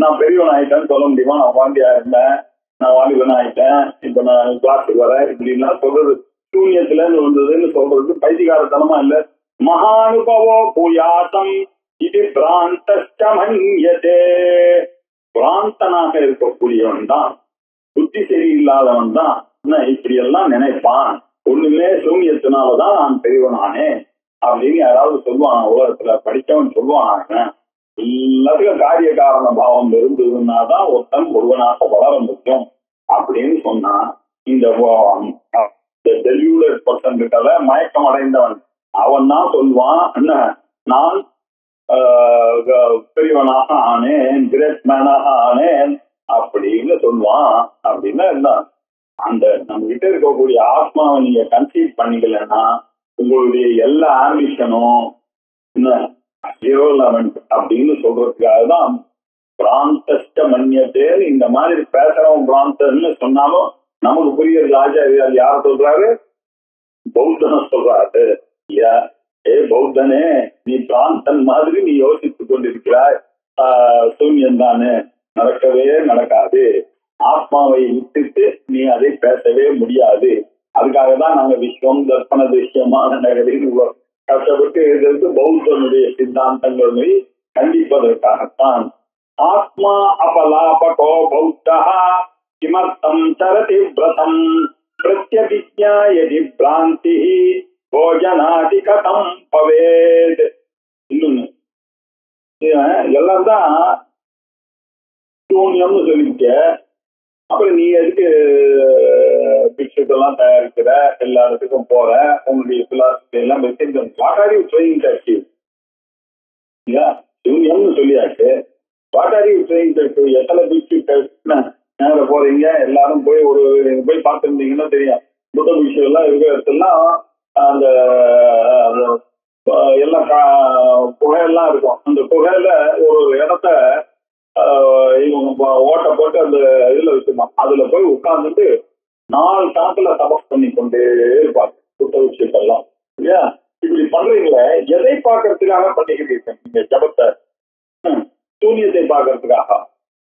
நான் பெரியவன் ஆயிட்டேன்னு சொல்ல முடியுமா? நான் வாண்டியா இருந்தேன், நான் வாலிபன் ஆயிட்டேன், இப்ப நான் கிளாஸுக்கு வரேன் இப்படின்லாம் சொல்றது சூன்யத்துல வந்ததுன்னு சொல்றது பைத்தியகாரத்தனமா இல்ல? மகானுபவோ பூயாசம் இது பிராந்தே. பிராந்தனாக இருக்கக்கூடியவன் தான், புத்தி சரியில்லாதவன் தான் இப்படி எல்லாம் நினைப்பான், ஒண்ணுமே சூன்யத்தினாலதான் நான் பெரியவனானே அப்படின்னு யாராவது சொல்லுவான். உலகத்துல படிச்சவன் சொல்லுவான். எல்லாத்துக்கும் காரிய காரண பாவம் இருந்ததுன்னாதான் ஒருத்தன் ஒருவனாக வளர முடியும் அப்படின்னு சொன்னா, இந்த டெலியூடட் பர்சன் இருக்கால, மயக்கம் அடைந்தவன், அவன் தான் சொல்லுவான், என்ன நான் பெரியவனாக ஆனேன், கிரேட் மேனாக ஆனேன் அப்படின்னு சொல்லுவான். அப்படின்னா என்ன, அந்த நம்ம கிட்ட இருக்கக்கூடிய ஆத்மாவை நீங்க கன்சீவ் பண்ணிக்கலன்னா உங்களுடைய எல்லா ஆம்பிஷனும் என்ன irrelevant அப்படின்னு சொல்றதுக்காக தான் பிராந்தஸ்ட மன்யத்தேன்னு இந்த மாதிரி பேசுறவன் பிராந்தன்னு சொன்னாலும் நமக்கு புரியுறது. ஆச்சாரியார் யார் சொல்றாரு? பௌத்தனை சொல்றாரு. பௌத்தனே, நீ பிராந்தன் மாதிரி நீ யோசித்துக் கொண்டிருக்கிறாய், சூன்யம் தானே, நடக்கவே நடக்காது. ஆத்மாவை விட்டுட்டு நீ அதை பேசவே முடியாது. அதுக்காக தான் நாங்க விஸ்வம் தர்ப்பண திருஷ்யமான நகரில் கஷ்டப்பட்டு எழுதுறது பௌத்தனுடைய சித்தாந்தங்களை கண்டிப்பதற்காகத்தான். ஆத்மா அபலாபகோ பௌத்தா கிமர்த்தம் சரதி விரதம் பிரத்யபிஜ்ஞா யதி பிராந்தி போஜனாதி கதம் பவேத். இன்னொன்னு எல்லாம் தான் சூன்யம்னு சொல்லிக்க, அப்புறம் நீ எதுக்கு பிக்ஷுக்கெல்லாம் தயாரிக்கிற, எல்லா இடத்துக்கும் போற, உங்களுடைய பிலாசபி எல்லாம் what are you trying to achieve? சூன்யம்னு சொல்லியாச்சு, what are you trying to achieve? எத்தனை பிக்ஷுக்கள் நேரம் போறீங்க, எல்லாரும் போய் ஒரு போய் பார்த்துருந்தீங்கன்னா தெரியும். புத்த பிக்ஷு எல்லாம் இருக்கிற இடத்துலாம் அந்த எல்லாம் குகையெல்லாம் இருக்கும். அந்த குகையில ஒரு இடத்த இவங்க ஓட்ட போட்டு அந்த இதுல வச்சிருப்பாங்க. அதுல போய் உட்கார்ந்துட்டு 4 கணக்குல தபஸ் பண்ணி கொண்டே இருப்பாங்க புத்த விஷயத்தெல்லாம். இல்லையா? இப்படி பண்றீங்களே, எதை பார்க்கறதுக்காக பண்ணிக்கிறீங்க நீங்க ஜபத்தை? சூன்யத்தை பார்க்கறதுக்காக.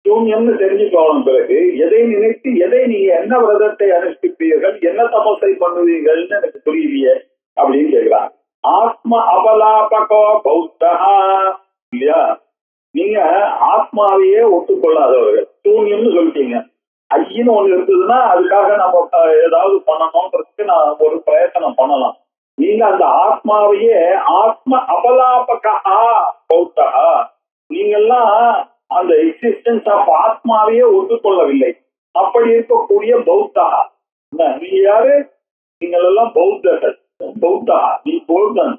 சூன்யம்னு தெரிஞ்சுக்கணும். பிறகு எதை நினைத்து எதை நீங்க என்ன விரதத்தை அனுஷ்டிப்பீர்கள், என்ன தபஸை பண்ணுவீங்கள்னு எனக்கு புரியலையே அப்படின்னு கேட்கிறாங்க. ஆத்ம அபலாபகோ பௌத்தா. இல்லையா? நீங்க ஆத்மாவையே ஒத்துக்கொள்ளாதவர்கள். சூன்யம்னு சொல்லிட்டீங்க. ஐயன்னு ஒண்ணு இருந்ததுன்னா அதுக்காக நம்ம ஏதாவது பண்ணணும்ன்றதுக்கு நான் ஒரு பிரயத்தனம் பண்ணலாம். நீங்க அந்த ஆத்மாவையே ஆத்ம அபலாபகா பௌத்தா, நீங்கெல்லாம் அந்த எக்ஸிஸ்டன்ஸ் ஆஃப் ஆத்மாவையே ஒத்துக்கொள்ளவில்லை. அப்படி இருக்கக்கூடிய பௌத்தா. நீங்க யாரு? நீங்கள் எல்லாம் பௌத்தர்கள். பௌத்தா, நீ பௌத்தன்.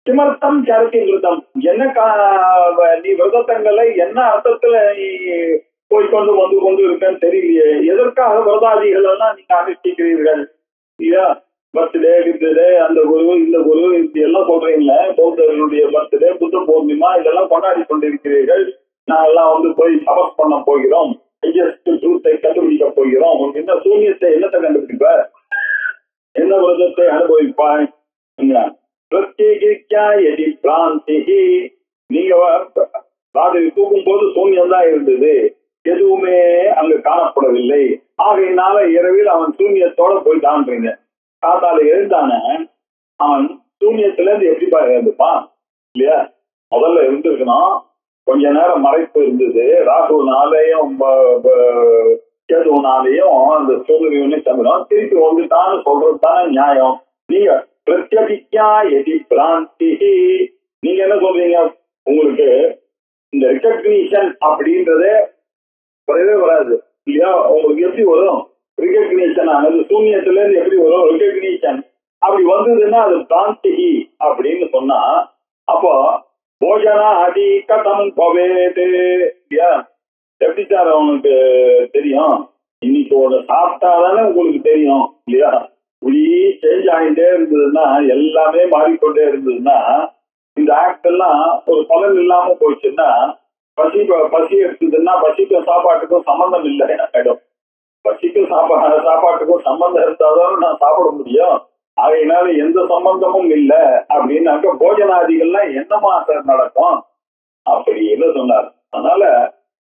கிமர்த்தம் சரதி விரதம், என்ன நீ விரதங்களை என்ன அர்த்தத்துல நீ போய்கொண்டு வந்து கொண்டு இருக்கன்னு தெரியலையே. எதற்காக விரதாதிகள் எல்லாம் நீங்க அனுஷ்டிக்கிறீர்கள்? இல்லையா? பர்த்டே, கிஃப்டே, அந்த குரு, இந்த குரு, இப்படி எல்லாம் சொல்றீங்களே. பௌத்தர்களுடைய பர்த்டே, புத்த பூர்ணிமா இதெல்லாம் கொண்டாடி கொண்டிருக்கிறீர்கள். நாங்கெல்லாம் வந்து போய் தபஸ் பண்ண போகிறோம், ட்ரூத்தை கண்டுபிடிக்க போகிறோம். என்ன சூன்யத்தை என்னத்தை கண்டுபிடிப்ப? என்ன விரதத்தை அனுபவிப்பாய்? நீங்க ராத்திரி தூக்கும் போது சூன்யம் தான் இருந்தது, எதுவுமே அங்கு காணப்படவில்லை. ஆகையினால இரவில் அவன் சூன்யத்தோட போய் தான்றீங்க. காத்தால எழுந்தான அவன் சூன்யத்துல இருந்து எப்படி இருந்துப்பான்? இல்லையா? முதல்ல இருந்திருக்கணும், கொஞ்ச நேரம் மறைப்பு இருந்தது. ராகுனாலேயும் கேதுனாலேயும் அந்த சூரியனையும் சந்திரன் திருப்பி வந்துட்டான்னு சொல்றது தானே நியாயம். நீங்க பிரத்யபிஜ்ஞா யதி பிராந்தி, நீங்க என்ன சொல்றீங்க? உங்களுக்கு இந்த ரெகக்னிஷன் அப்படின்றதே வரவே வராது. இல்லையா? உங்களுக்கு எப்படி வரும் ரெகக்னிஷன்? ஆனது சூன்யத்துல இருந்து எப்படி வரும் ரெகக்னிஷன்? அப்படி வந்ததுன்னா அது பிராந்தி அப்படின்னு சொன்னா, அப்போ போஜனா அடி கதம் பவேது. இல்லையா? எப்படி சார் அவனுக்கு தெரியும்? இன்னைக்கு ஒரு சாப்பிட்டாதானே உங்களுக்கு தெரியும். இல்லையா? இப்படி சேஞ்ச் ஆகிட்டே இருந்ததுன்னா, எல்லாமே மாறிக்கொண்டே இருந்ததுன்னா, இந்த ஆக்ட் எல்லாம் ஒரு பலன் இல்லாம போயிடுச்சுன்னா, பசி எடுத்ததுன்னா பசிக்கும் சாப்பாட்டுக்கும் சம்பந்தம் இல்லை ஆயிடும். பசிக்கும் சாப்பாட்டுக்கும் சம்பந்தம் இருந்தாதான் நான் சாப்பிட முடியும். ஆகையினால எந்த சம்பந்தமும் இல்லை அப்படின்னாக்க போஜனாதிகள்லாம் என்னமா சார் நடக்கும் அப்படின்னு சொன்னார். அதனால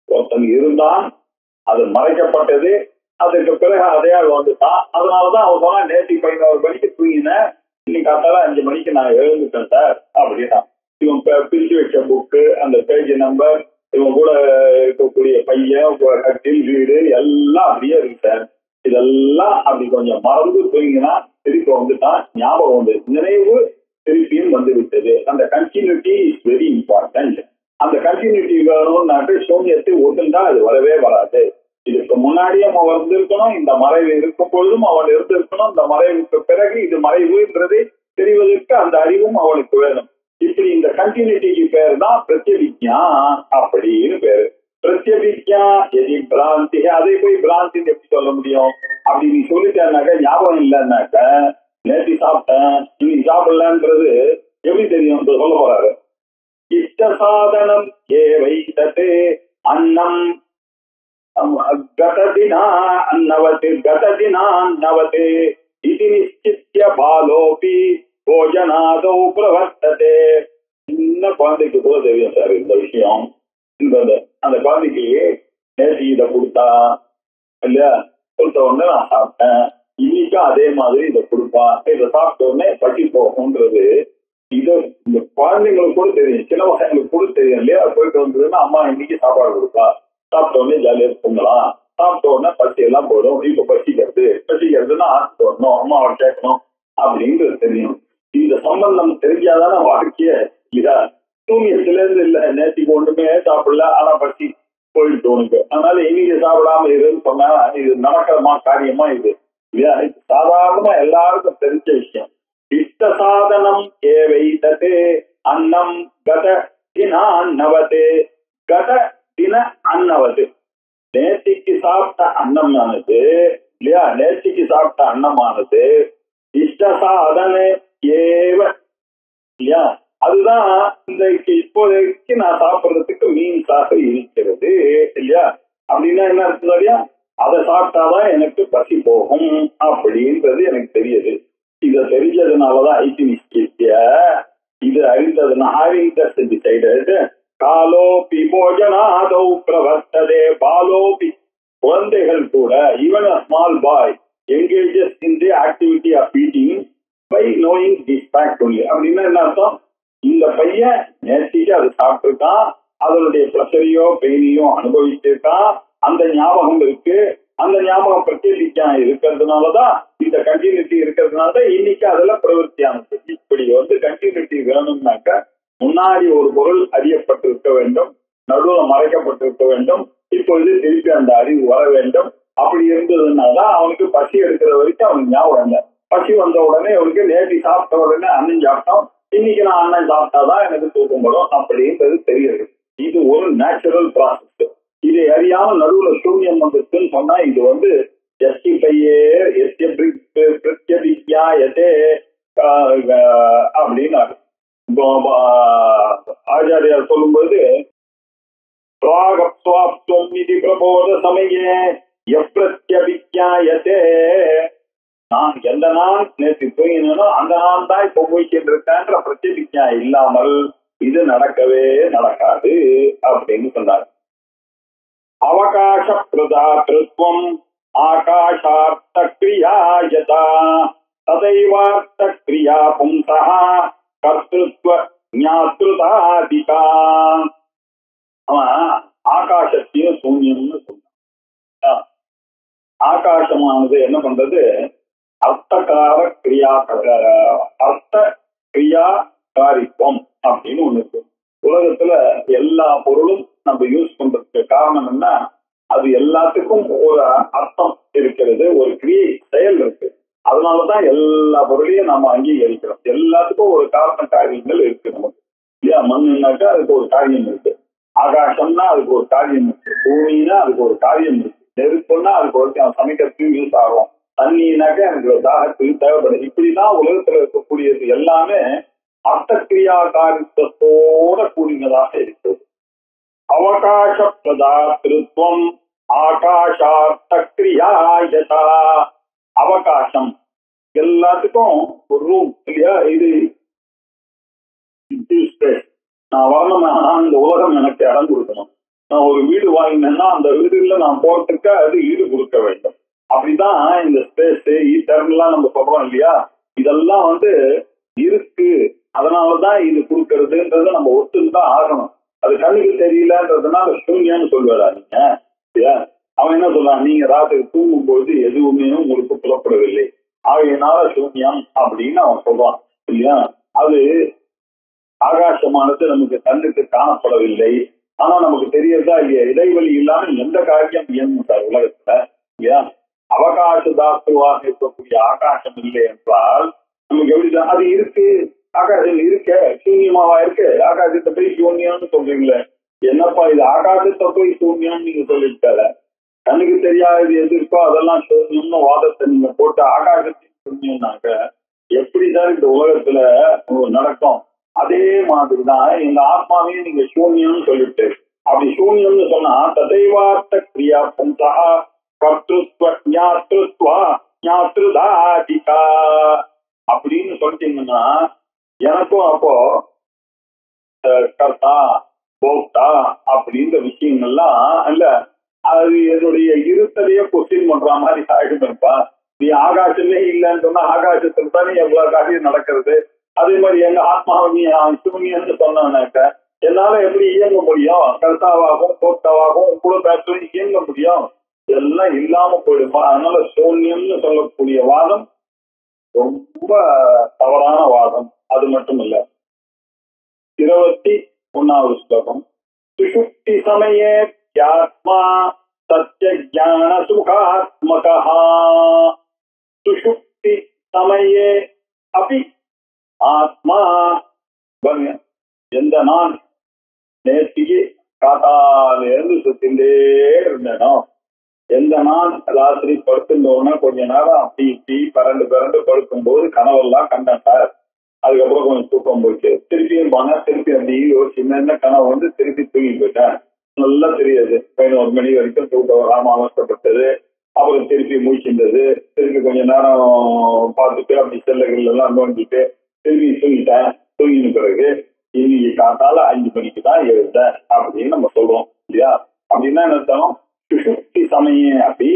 ஒருத்தன் இருந்தான், அது மறைக்கப்பட்டது, அதுக்கு பிறகு அதையால் வந்துட்டான். அதனாலதான் அவன் சொன்னா, நேற்று 11 மணிக்கு தூங்கினேன், இன்னைக்கு காத்தால 5 மணிக்கு நான் எழுந்துட்டேன் சார் அப்படின்னா. இவன் பிரிச்சு வச்ச புக்கு, அந்த பேஜ் நம்பர், இவன் கூட இருக்கக்கூடிய பையன், கட்டில், வீடு எல்லாம் அப்படியே இருக்கு சார். இதெல்லாம் அப்படி கொஞ்சம் மறந்து போயிங்கன்னா திருப்பி வந்துட்டான், ஞாபகம் வந்து நினைவு திருப்பியும் வந்து விட்டது. அந்த கண்டினியூட்டி இஸ் வெரி இம்பார்ட்டன்ட். அந்த கண்டினியூட்டி வேணும்னாட்டு சூன்யத்தை ஒட்டுண்டா அது வரவே வராது. இதுக்கு முன்னாடியே அவன் வந்திருக்கணும், இந்த மறைவு இருக்கும் பொழுதும் அவன் இருந்திருக்கணும், இந்த மறைவுக்கு பிறகு இது மறைவுன்றது தெரிவதற்கு அந்த அறிவும் அவனுக்கு வேணும். இப்படி இந்த கண்டினியூட்டிக்கு பேர் தான் பிரத்யபிக்ஞா அப்படின்னு பேரு. பிரத்யபிக்ஞா எதி பிராந்தி, அதை போய் பிராந்தின்னு எப்படி சொல்ல முடியும்? அப்படி நீ சொல்லிட்டேன்னாக்க ஞாபகம் இல்லைன்னாக்க நேற்று சாப்பிட்டேன் இன்னைக்கு சாப்பிடலன்றது எப்படி தெரியும் சொல்ல போறாரு. இஷ்ட சாதனம் ஏவைத்தது அன்னம் கததினா அன்னவத்து கததினா அன்னவத்து இது நிச்சித்ய பாலோபி போஜனாதோ பிரவர்த்ததே. சின்ன குழந்தைக்கு கூட தெரியும் சார் இந்த விஷயம். அந்த குழந்தைக்கு நேற்று இதை கொடுத்தா இல்லையா, கொடுத்த உடனே நான் சாப்பிட்டேன், இன்னைக்கும் அதே மாதிரி இதை கொடுப்பா, இதை சாப்பிட்ட உடனே பட்டி போகும்ன்றது இது இந்த குழந்தைங்களுக்கு கூட தெரியும், சின்ன பசங்களுக்கு கூட தெரியும் இல்லையா. போயிட்டு வந்ததுன்னா அம்மா இன்னைக்கு சாப்பாடு கொடுப்பா, சாப்பிட்ட உடனே ஜாலியா தூங்கலாம், சாப்பிட்ட உடனே பசி எல்லாம் போடும், இப்ப பசிக்கிறதுன்னா ஆசிட்டு வரணும், அம்மாவை கேட்கணும் அப்படின்றது தெரியும். இந்த சம்பந்தம் தெரிஞ்சாதானே வாழ்க்கைய இதா. தூங்கியத்துல இருந்து இல்ல நேற்றுக்கு ஒண்ணுமே சாப்பிடல ஆனா பசி போயிட்டு உனக்கு, அதனால இன்னைக்கு சாப்பிடாம இருன்னு சொன்னா இது நடக்கிறமா காரியமா இது இல்லையா? சாதாரணமா எல்லாருக்கும் தெரிஞ்ச விஷயம். இஷ்ட சாதனம் ஏவைத்தது அன்னம் கத தின அன்னவது கத தின அன்னவது. நேற்றுக்கு சாப்பிட்ட அன்னமானது இல்லையா, நேற்றுக்கு சாப்பிட்ட அன்னமானது இஷ்ட சாதன ஏவ இல்லையா, அதுதான் இந்த இப்போதைக்கு நான் சாப்பிட்றதுக்கு மீன்ஸாக இருக்கிறது இல்லையா. அப்படின்னா என்ன அர்த்தம் இல்லையா, அதை சாப்பிட்டாதான் எனக்கு பசி போகும் அப்படின்றது எனக்கு தெரியுது. இதை தெரிஞ்சதுனாலதான் ஐடி நிச்சய இது அறிந்ததுனால காலோபி போஜனாதோ பிரவர்த்ததே பாலோபி. குழந்தைகள் கூட even a small boy engages in the activity of eating by knowing this fact only. அப்படின்னா என்ன அர்த்தம், இந்த பையன் நேற்றுக்கு அது சாப்பிட்டுருக்கான், அதனுடைய பிரஷரையோ பெயினையோ அனுபவிச்சிருக்கான், அந்த ஞாபகம் இருக்கு, அந்த ஞாபகம் பிரத்யேகிக்கா இருக்கிறதுனாலதான் இந்த கண்டினியூட்டி இருக்கிறதுனாலதான் இன்னைக்கு அதுல பிரவருத்தியானது. இப்படி கண்டினியூட்டி வேணும்னாக்க முன்னாடி ஒரு பொருள் அறியப்பட்டிருக்க வேண்டும், நடுவில் மறைக்கப்பட்டிருக்க வேண்டும், இப்பொழுது திருப்பி அந்த அறிவு வர வேண்டும். அப்படி இருந்ததுனாதான் அவனுக்கு பசி எடுக்கிற வரைக்கும் அவனுக்கு ஞாபகம் இல்லை. பசி வந்த உடனே அவனுக்கு நேற்று சாப்பிட்ட உடனே அண்ணன் சாப்பிட்டோம், இன்னைக்கு நான் அண்ணன் சாப்பிட்டாதான் எனக்கு தூக்கம் படும் அப்படின்றது தெரியுது. இது ஒரு நேச்சுரல் ப்ராசஸ். இதை அறியாம நடுவுல சூன்யம் வந்துச்சுன்னு சொன்னா இது ஜஸ்டிஃபையே பிரத்யபிக்ஞாயதே அப்படின்னு ஆச்சாரியார் சொல்லும்போது பிரபோத சமயே எப்பிரத்யபிக்ஞாயதே. நான் எந்த நான் நேற்று தூங்கினோ அந்த நான் தான் இப்ப போய்கிட்டு இருக்கேன்ற பிரத்யபிக்ஞா இல்லாமல் இது நடக்கவே நடக்காது அப்படின்னு சொன்னார். அவகாச பிரதாத்ருத்வம் ஆகாஷார்த்த கிரியா யதா ததைவார்த்த கிரியா பும்சஹ கர்த்ருத்வ ஞாத்ருதாதிகா. அவன் ஆகாசத்தையும் சூன்யம்னு சொன்னான். ஆகாசமானது என்ன பண்றது, அர்த்தகார கிரியா அர்த்த கிரியா காரித்வம் அப்படின்னு ஒண்ணு இருக்கு. உலகத்துல எல்லா பொருளும் நம்ம யூஸ் பண்றதுக்கு காரணம் என்ன, அது எல்லாத்துக்கும் ஒரு அர்த்தம் இருக்கிறது, ஒரு கிரியை செயல் இருக்கு. அதனாலதான் எல்லா பொருளையும் நம்ம அங்கீகரிக்கிறோம். எல்லாத்துக்கும் ஒரு காரண காரியங்கள் இருக்கு நமக்கு இல்லையா. மண்ணுனாக்கா அதுக்கு ஒரு காரியம் இருக்கு, ஆகாசம்னா அதுக்கு ஒரு காரியம் இருக்கு, பூமினா அதுக்கு ஒரு காரியம் இருக்கு, நெருப்புன்னா அதுக்கு ஒரு சமைக்கிறதுக்கு யூஸ் ஆகும், தண்ணினாக்கா எனக்கு தாகத்துக்கு தேவைப்படுது. இப்படிதான் உலகத்துல இருக்கக்கூடியது எல்லாமே அர்த்த கிரியா காரித்தத்தோட கூடினதாக இருக்கிறது. அவகாச பிரதாத்ருத்வம் ஆகாஷார்த்த கிரியா யதா. அவகாசம் எல்லாத்துக்கும் ஒரு ரூம் இல்லையா, இது நான் வரணும்னா இந்த உலகம் எனக்கு இடம் கொடுக்கணும். நான் ஒரு வீடு வாங்கினேன்னா அந்த வீடுல நான் போறதுக்கு அது ஈடு கொடுக்க வேண்டும். அப்படிதான் இந்த ஸ்பேஸ் ஈட்டர்லாம் நம்ம சொல்றோம் இல்லையா, இதெல்லாம் இருக்கு. அதனாலதான் இது கொடுக்கறதுன்றத நம்ம ஒத்துதான் ஆகணும். அது கண்ணுக்கு தெரியலன்றதுனால சூன்யன்னு சொல்லுவாரா நீங்க இல்லையா. அவன் என்ன சொல்றான், நீங்க ராத்திரி தூங்கும் பொழுது எதுவுமே உங்களுக்கு புலப்படவில்லை, ஆகையினால சூன்யம் அப்படின்னு அவன் சொல்றான் இல்லையா. அது ஆகாசமானது நமக்கு கண்ணுக்கு காணப்படவில்லை, ஆனா நமக்கு தெரியறதா இல்லையா, இடைவெளி இல்லாம எந்த காரியம் இயங்கும் சார் உலகத்துல இல்லையா. அவகாச தாத்துவாக இருக்கக்கூடிய ஆகாசம் இல்லை என்றால் நமக்கு எப்படி அது இருக்கு, ஆகாசம் இருக்க சூன்யமாவா இருக்கு, ஆகாசத்தை போய் சூன்யம்னு சொல்றீங்களே, என்னப்பா இது ஆகாசத்தை போய் சூன்யம்னு நீங்க சொல்லிருக்கால, கண்ணுக்கு தெரியாது எது இருக்கோ அதெல்லாம் சூன்யம்னு வாதத்தை நீங்க போட்டு ஆகாசத்தையும் சூன்யம்னாக்க எப்படிதான் இந்த உலகத்துல நடக்கும். அதே மாதிரிதான் எங்க ஆத்மாவையும் நீங்க சூன்யம்னு சொல்லிட்டு, அப்படி சூன்யம்னு சொன்னா ததைவார்த்த கிரியா பும்சா கர்த்ருத்வ ஞாத்ருத்வா ஞாத்ருதாதிகா அப்படின்னு சொல்லிட்டீங்கன்னா எனக்கும் அப்போ கர்த்தா போக்தா அப்படின்ற விஷயங்கள்லாம் இல்ல, அது என்னுடைய இருத்தலையே கொஸ்டின் பண்ற மாதிரி ஆயிடுமேப்பா. நீ ஆகாசமே இல்லைன்னு சொன்னா ஆகாசத்துல தானே எவ்வளவு காரியம் நடக்கிறது. அதே மாதிரி எங்க ஆத்மாவை நீ சூன்யன்னு சொன்னாக்க என்னால எப்படி இயங்க முடியும், கர்த்தாவாகவும் போக்தாவாகவும் கூட பேசுறது இயங்க முடியும், இதெல்லாம் இல்லாம போயிடுமா. அதனால சூன்யம்னு சொல்லக்கூடிய வாதம் ரொம்ப தவறான வாதம். அது மட்டும் இல்ல, 21வது ஸ்லோகம், சுஷுப்தி சமயே ஆத்மா சத்ய ஞான சுகாத்மகா சுஷுப்தி சமயே அபி ஆத்மா. எந்த நான் நேர்த்திக்கு காத்தாலேருந்து சுத்திண்டே இருந்தேனோ, எந்த நான் ராத்திரி படுத்துட்டோன்னா கொஞ்ச நேரம் அப்படி இப்படி பரண்டு படுக்கும் போது கனவெல்லாம் கண்டேன் சார், அதுக்கப்புறம் கொஞ்சம் தூக்கம் போச்சு, திருப்பியும் போனா திருப்பி அப்படி ஒரு சின்ன கனவு வந்து திருப்பி தூங்கி போயிட்டேன், நல்லா தெரியாது 11 மணி வரைக்கும் தூக்கம் வராம அவசரப்பட்டது, அப்புறம் திருப்பி முடிச்சிருந்தது, திருப்பி கொஞ்ச நேரம் பார்த்துட்டு அப்படி செல்லகள் எல்லாம் நோண்டிட்டு திருப்பி தூங்கிட்டேன். தூங்கின பிறகு இன்னைக்கு காத்தால 5 மணிக்கு தான் எழுந்தேன் அப்படின்னு நம்ம சொல்றோம் இல்லையா. அப்படின்னா என்ன அர்த்தம், சுஷுப்தி சமயம் அப்படி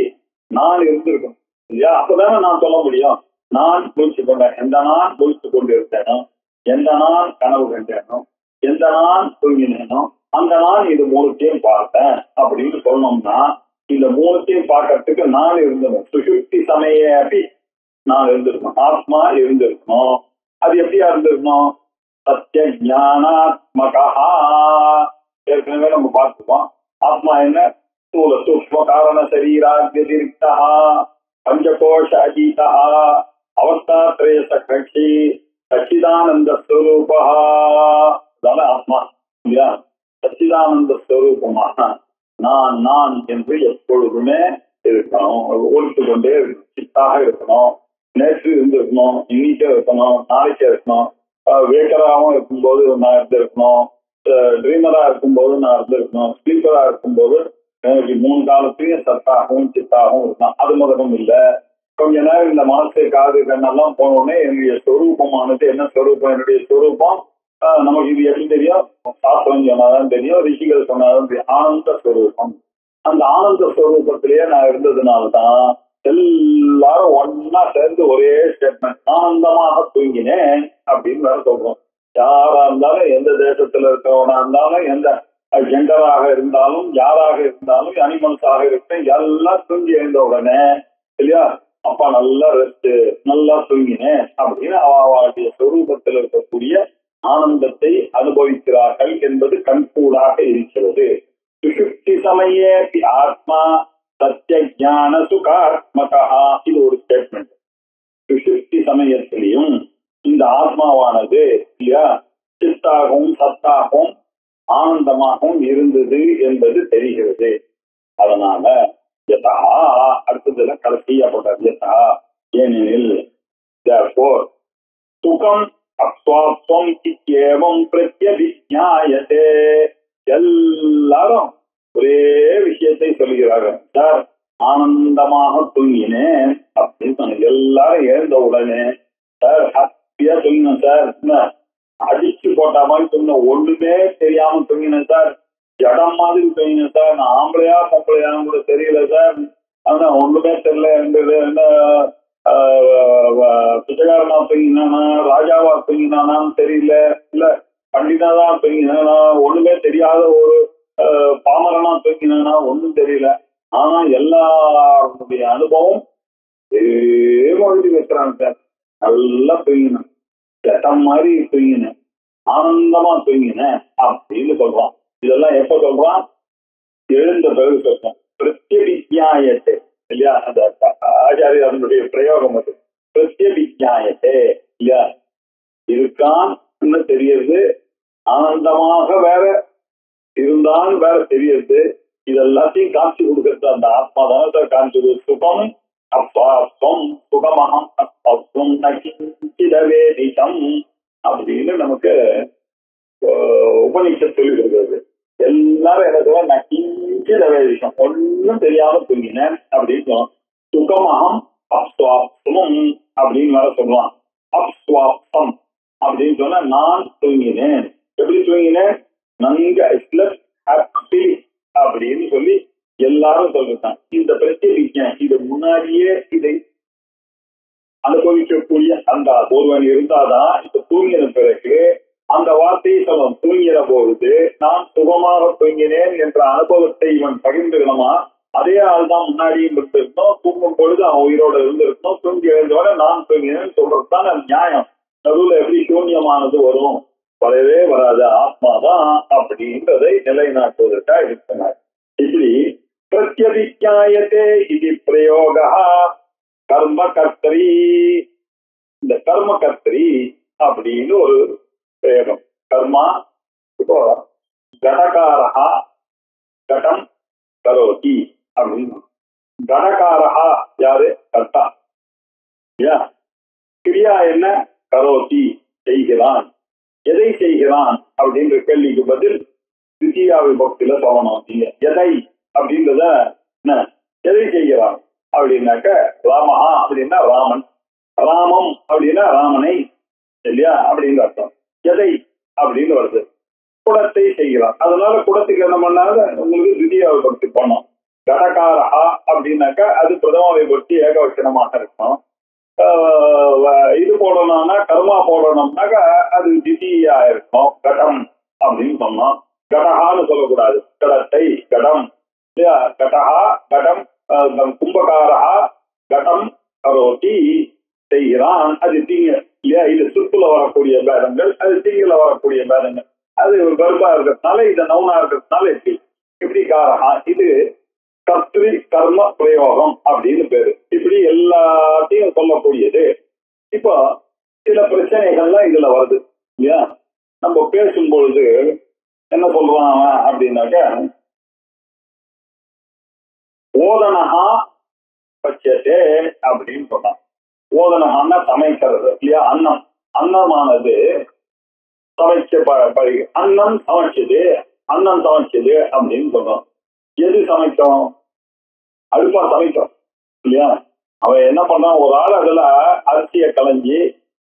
நான் இருந்திருக்கணும் இல்லையா. அப்பதானே நான் சொல்ல முடியும் நான் முழிச்சு கொண்டேன், எந்த நான் முழிச்சு கொண்டு இருந்தேனோ, எந்த நான் கனவு கண்டேனோ, எந்த நான் தூங்கினேனோ அந்த நான் இது மூணுத்தையும் பார்த்தேன் அப்படின்னு சொல்லணும்னா இந்த மூணுத்தையும் பார்க்கறதுக்கு நான் இருந்தணும். சுஷுப்தி சமய அப்படி நான் இருந்திருக்கணும், ஆத்மா இருந்திருக்கணும். அது எப்படியா இருந்திருக்கணும், சத்திய ஞானாத்மகா. ஏற்கனவே நம்ம பார்த்துப்போம் ஆத்மா என்ன, ஸ்தூல சூக்ஷ்ம காரண சரீராத்யதிரிக்தா பஞ்சகோஷ அதீதா அவஸ்தாத்ரய சக்ஷி சச்சிதானந்த ஸ்வரூபா. அதான ஆத்மா இல்லையா. சச்சிதானந்த ஸ்வரூபமாக நான் நான் என்று எப்பொழுதுமே இருக்கணும், ஒழித்து கொண்டே இருக்கணும், சித்தாக இருக்கணும், நேற்று இருந்திருக்கணும், இன்னைக்கே இருக்கணும், நாளைக்கே இருக்கணும், வேக்கராகவும் இருக்கும்போது நான் இருந்திருக்கணும், ட்ரீமரா இருக்கும்போது நான் இருந்திருக்கணும், ஸ்லீப்பரா இருக்கும்போது எனக்கு 3 காலத்தையும் சத்தாகவும் சித்தாகவும் இருக்கணும். அது முதலும் இல்லை. கொஞ்ச நேரம் இந்த மனசு காது கண்ணெல்லாம் போனோடனே என்னுடைய ஸ்வரூபமானது என்ன ஸ்வரூபம், என்னுடைய ஸ்வரூபம் நமக்கு இது எப்படி தெரியும், சாஸ்திரம் சொன்னாதான் தெரியும், ரிஷிகள் சொன்னாதான் தெரியும், ஆனந்த ஸ்வரூபம். அந்த ஆனந்த ஸ்வரூபத்திலேயே நான் இருந்ததுனால்தான் எல்லாரும் ஒன்னா சேர்ந்து ஒரே ஸ்டேட்மெண்ட் ஆனந்தமாக தூங்கினேன் அப்படின்னு வேற சொல்றோம். யாரா இருந்தாலும், எந்த தேசத்துல இருக்கிறவனா இருந்தாலும், எந்த ஜெண்டராக இருந்தாலும், யாராக இருந்தாலும், அனிமல்ஸாக இருக்கேன், எல்லாம் தூங்கி எழுந்த உடனே இல்லையா அப்பா நல்லா ரெஸ்ட் நல்லா தூங்கினேன் அப்படின்னு அவளுடைய ஸ்வரூபத்தில் இருக்கக்கூடிய ஆனந்தத்தை அனுபவிக்கிறார்கள் என்பது கண்கூடாக இருக்கிறது. சுஷுப்தி சமயே ஆத்மா சத்திய ஞான சுகாத்மகா. இது ஒரு ஸ்டேட்மெண்ட். சுஷுப்தி சமயத்திலையும் இந்த ஆத்மாவானது இல்லையா சித்தாகவும் சத்தாகவும் ஆனந்தமாகவும் இருந்தது என்பது தெரிகிறது. அதனால யதா அடுத்ததுல கடைசியா போட்டார் யதா, ஏனெனில் சுகம் அஸ்வாத்வம் இத்யேவம் பிரத்யபிஜ்ஞாயதே. எல்லாரும் ஒரே விஷயத்தை சொல்கிறார்கள். சார் ஆனந்தமாக தூங்கினேன் அப்படின்னு சொன்ன எல்லாரும் எழுந்த உடனே சார் ஹாப்பியா தூங்கினேன் சார், அடிச்சு போட்ட மாதிரி தூங்கின, ஒண்ணுமே தெரியாம தூங்கினேன் சார், இடம் மாதிரி தூங்கினேன் சார், நான் ஆம்பளையா பொம்பளையான்னு கூட தெரியல சார், ஆனா ஒண்ணுமே தெரியல, என்ன பிச்சைக்காரனா தூங்கினானா ராஜாவா தூங்கினானான்னு தெரியல, இல்ல பண்டிதாதான் தூங்கினானா, ஒண்ணுமே தெரியாத ஒரு பாமரனா தூங்கினானா ஒண்ணும் தெரியல. ஆனா எல்லாருடைய அனுபவம் மொழி வைக்கிறாங்க சார். நல்லா தூங்கினேன், சட்டம் மாதிரி தூங்கினேன், ஆனந்தமா தூங்கினேன் அப்படின்னு சொல்றான். இதெல்லாம் எப்ப சொல்றான்? எழுந்த பிறகு சொல்றான். பிரத்யபிஜாயத்தை இல்லையா, அந்த ஆச்சாரியர் அதனுடைய பிரயோகம் அது. பிரத்யபிஜாயத்தை இல்லையா, இருக்கான்னு தெரியுது, ஆனந்தமாக வேற இருந்தான் வேற தெரியுது. இதெல்லாத்தையும் காட்சி கொடுக்கறது அந்த ஆத்மா தான் காட்சி கொடுக்குது. சுகம் அப்பாஸ்வம் சுகமகம் அஸ்வம் நகிதவேதிகம் அப்படின்னு நமக்கு உபநிஷத் சொல்லி கொடுக்குறது. எல்லாரும் எனக்கு நகிதவேதிகம் ஒன்னும் தெரியாம தூங்கினேன் அப்படின்னு சுகமகம் அப்ஸ்வாப்சமும் அப்படின்னு வேற சொல்லுவான். அப்ஸ்வாப்சம் அப்படின்னு சொன்னா நான் தூங்கினேன். எப்படி தூங்கினேன்? நன்கு அப்படின்னு சொல்லி எல்லாரும் சொல்றாங்க. இந்த பிரத்யேக இது முன்னாடியே இதை அனுபவிக்கக்கூடிய அந்த ஒருவன் இருந்தாதான் இப்ப தூங்கின பிறகு அந்த வார்த்தையை சொல்லும். தூங்கின பொழுது நான் சுகமாக தூங்கினேன் என்ற அனுபவத்தை இவன் பகிர்ந்துக்கணுமா? அதே ஆள் தான் முன்னாடியும் இருந்திருக்கணும், தூங்கும் பொழுது அவன் உயிரோட இருந்திருக்கணும், தூங்கி எழுந்தோட நான் தூங்கினேன்னு சொல்றதுதான் நியாயம். நடுவுல எப்படி சூன்யமானது வரும்? வரவே வராது, ஆத்மாதான் அப்படின்றதை நிலைநாட்டுவதற்காக இருக்கிறார். இப்படி பிரத்யபிஜாயத்தே இது பிரயோக கர்ம கர்த்தரி. இந்த கர்ம கர்த்தரி அப்படின்னு ஒரு பிரயோகம். கர்மா இப்போ கடகாரஹா கடம் கரோதி அப்படின்னு. கடகாரஹா யாரு? கர்த்தா. கிரியா என்ன? கரோதி செய்கிறான். எதை செய்கிறான் அப்படின்ற கேள்விக்கு பதில் தித்தியா விபக்தியில சொல்லணும். நீங்க எதை அப்படின்றத என்ன, எதை செய்கிறான் அப்படின்னாக்க ராமஹா அப்படின்னா ராமன், ராமம் அப்படின்னா ராமனை இல்லையா அப்படின்னு அர்த்தம். எதை அப்படின்னு வருது, குடத்தை செய்கிறான். அதனால குடத்துக்கு என்ன பண்ணாத உங்களுக்கு தித்தியா விபக்தி போனோம். கடகாரஹா அப்படின்னாக்கா அது பிரதம விபக்தி ஏகவச்சனமாக இருக்கும். இது போடணும்னா கர்மா போடணும்னாக்கா அது திதியா இருக்கும். கடம் அப்படின்னு சொன்னோம். கடகான்னு சொல்லக்கூடாது, கடத்தை கடம் இல்லையா. கடகா கடம் கும்பகாரா கடம் கரோட்டி செய்கிறான். அது தீங்க இல்லையா. இது சுற்றுல வரக்கூடிய பேதங்கள், அது தீங்குல வரக்கூடிய பேதங்கள். அது கர்ப்பா இருக்கிறதுனால, இதை நவுனா இருக்கிறதுனால இப்படி காரகா. இது கர்த்திரி கர்ம பிரயோகம் அப்படின்னு பேரு. இப்படி எல்லாத்தையும் சொல்லக்கூடியது. இப்போ சில பிரச்சனைகள்லாம் இதுல வருது இல்லையா. நம்ம பேசும்பொழுது என்ன சொல்றான் அப்படின்னாக்க, ஓதனஹா பட்சத்தே அப்படின்னு சொன்னான். ஓதனஹான்னா சமைக்கிறது இல்லையா. அன்னம், அன்னமானது சமைக்க அன்னம் சமைச்சது, அன்னம் சமைச்சது அப்படின்னு சொல்றோம். எது சமைக்கும்? அடுப்பா சமைக்கும் இல்லையா. அவன் என்ன பண்ணான், ஒரு ஆள் அதுல அரிசியை களைஞ்சி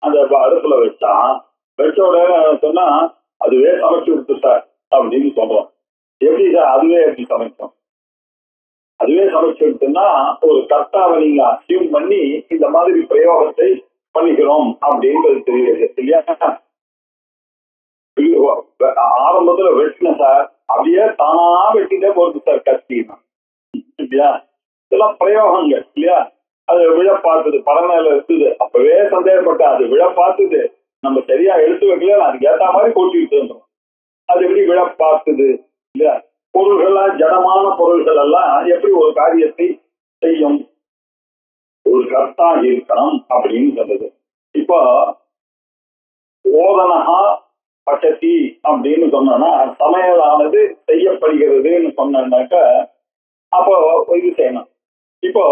அந்த அடுப்புல வச்சான். வச்ச உடனே சொன்னா அதுவே சமைச்சு விட்டு சார் அப்படின்னு சொல்றோம். எப்படி சார் அதுவே எப்படி சமைக்கும்? அதுவே சமைச்சு விட்டுன்னா ஒரு கர்த்தாவை நீங்க அசியூம் பண்ணி இந்த மாதிரி பிரயோகத்தை பண்ணிக்கிறோம் அப்படின்றது தெரியுது இல்லையா. ஆரம்பத்துல வெட்டின சார், அப்படியே தானா வெட்டிட்டே போறது சார் கத்தினா இல்லையா. இதெல்லாம் பிரயோகங்கள் இல்லையா. அது விழ பார்த்தது, படமேல இருக்குது, அப்பவே சந்தேகப்பட்ட அது விழ பார்த்தது, நம்ம சரியா எடுத்து வைக்கல, அதுக்கு ஏற்ற மாதிரி போட்டிட்டு இருந்தோம். அது எப்படி விழ பார்த்தது இல்லையா. பொருள்கள்லாம் ஜடமான பொருள்கள் எல்லாம் எப்படி ஒரு காரியத்தை செய்யும்? ஒரு கர்த்தா இருக்கணும் அப்படின்னு சொல்றது. இப்போ ஓதனஹா பச்சத்தி அப்படின்னு சொன்னா சமையலானது செய்யப்படுகிறதுன்னு சொன்னாக்க அப்போ இது செய்யணும். இப்போ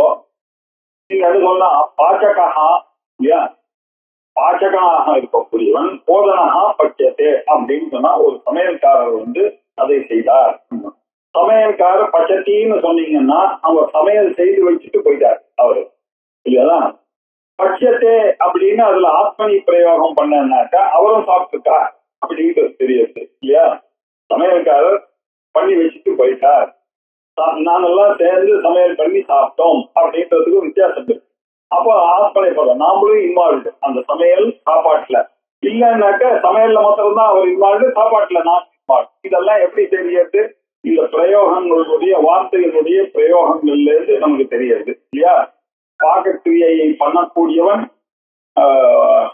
நீங்க அது சொன்னா பாச்சகா இல்லையா, பாச்சகனாக இருக்கக்கூடியவன் போதனஹா பட்சத்தே அப்படின்னு சொன்னா ஒரு சமையல்காரர் வந்து அதை செய்தார். சமையல்காரர் பச்சத்தின்னு சொன்னீங்கன்னா அவர் சமையல் செய்து வச்சுட்டு போயிட்டார் அவரு இல்லையா. பட்சத்தே அப்படின்னு அதுல ஆத்மனி பிரயோகம் பண்ணாக்கா அவரும் சாப்பிட்டுட்டா அப்படின்றது தெரியுது இல்லையா. சமையல்காரர் பண்ணி வச்சுட்டு போயிட்டார், நானெல்லாம் சேர்ந்து சமையல் பண்ணி சாப்பிட்டோம் அப்படின்றதுக்கு வித்தியாசம் இருக்கு. அப்போ ஆத்மனை படம் நாமளும் இன்வால்வ்டு அந்த சமையல் சாப்பாட்டுல. இல்லைன்னாக்க சமையல்ல மாத்திரம்தான் அவர் இன்வால்வ்டு, சாப்பாட்டுல நான் இன்வால்வ். இதெல்லாம் எப்படி தெரியுது? இந்த பிரயோகங்களுடைய வார்த்தைகளுடைய பிரயோகங்கள்ல இருந்து நமக்கு தெரியாது இல்லையா? பாகக்கிரியையை பண்ணக்கூடியவன்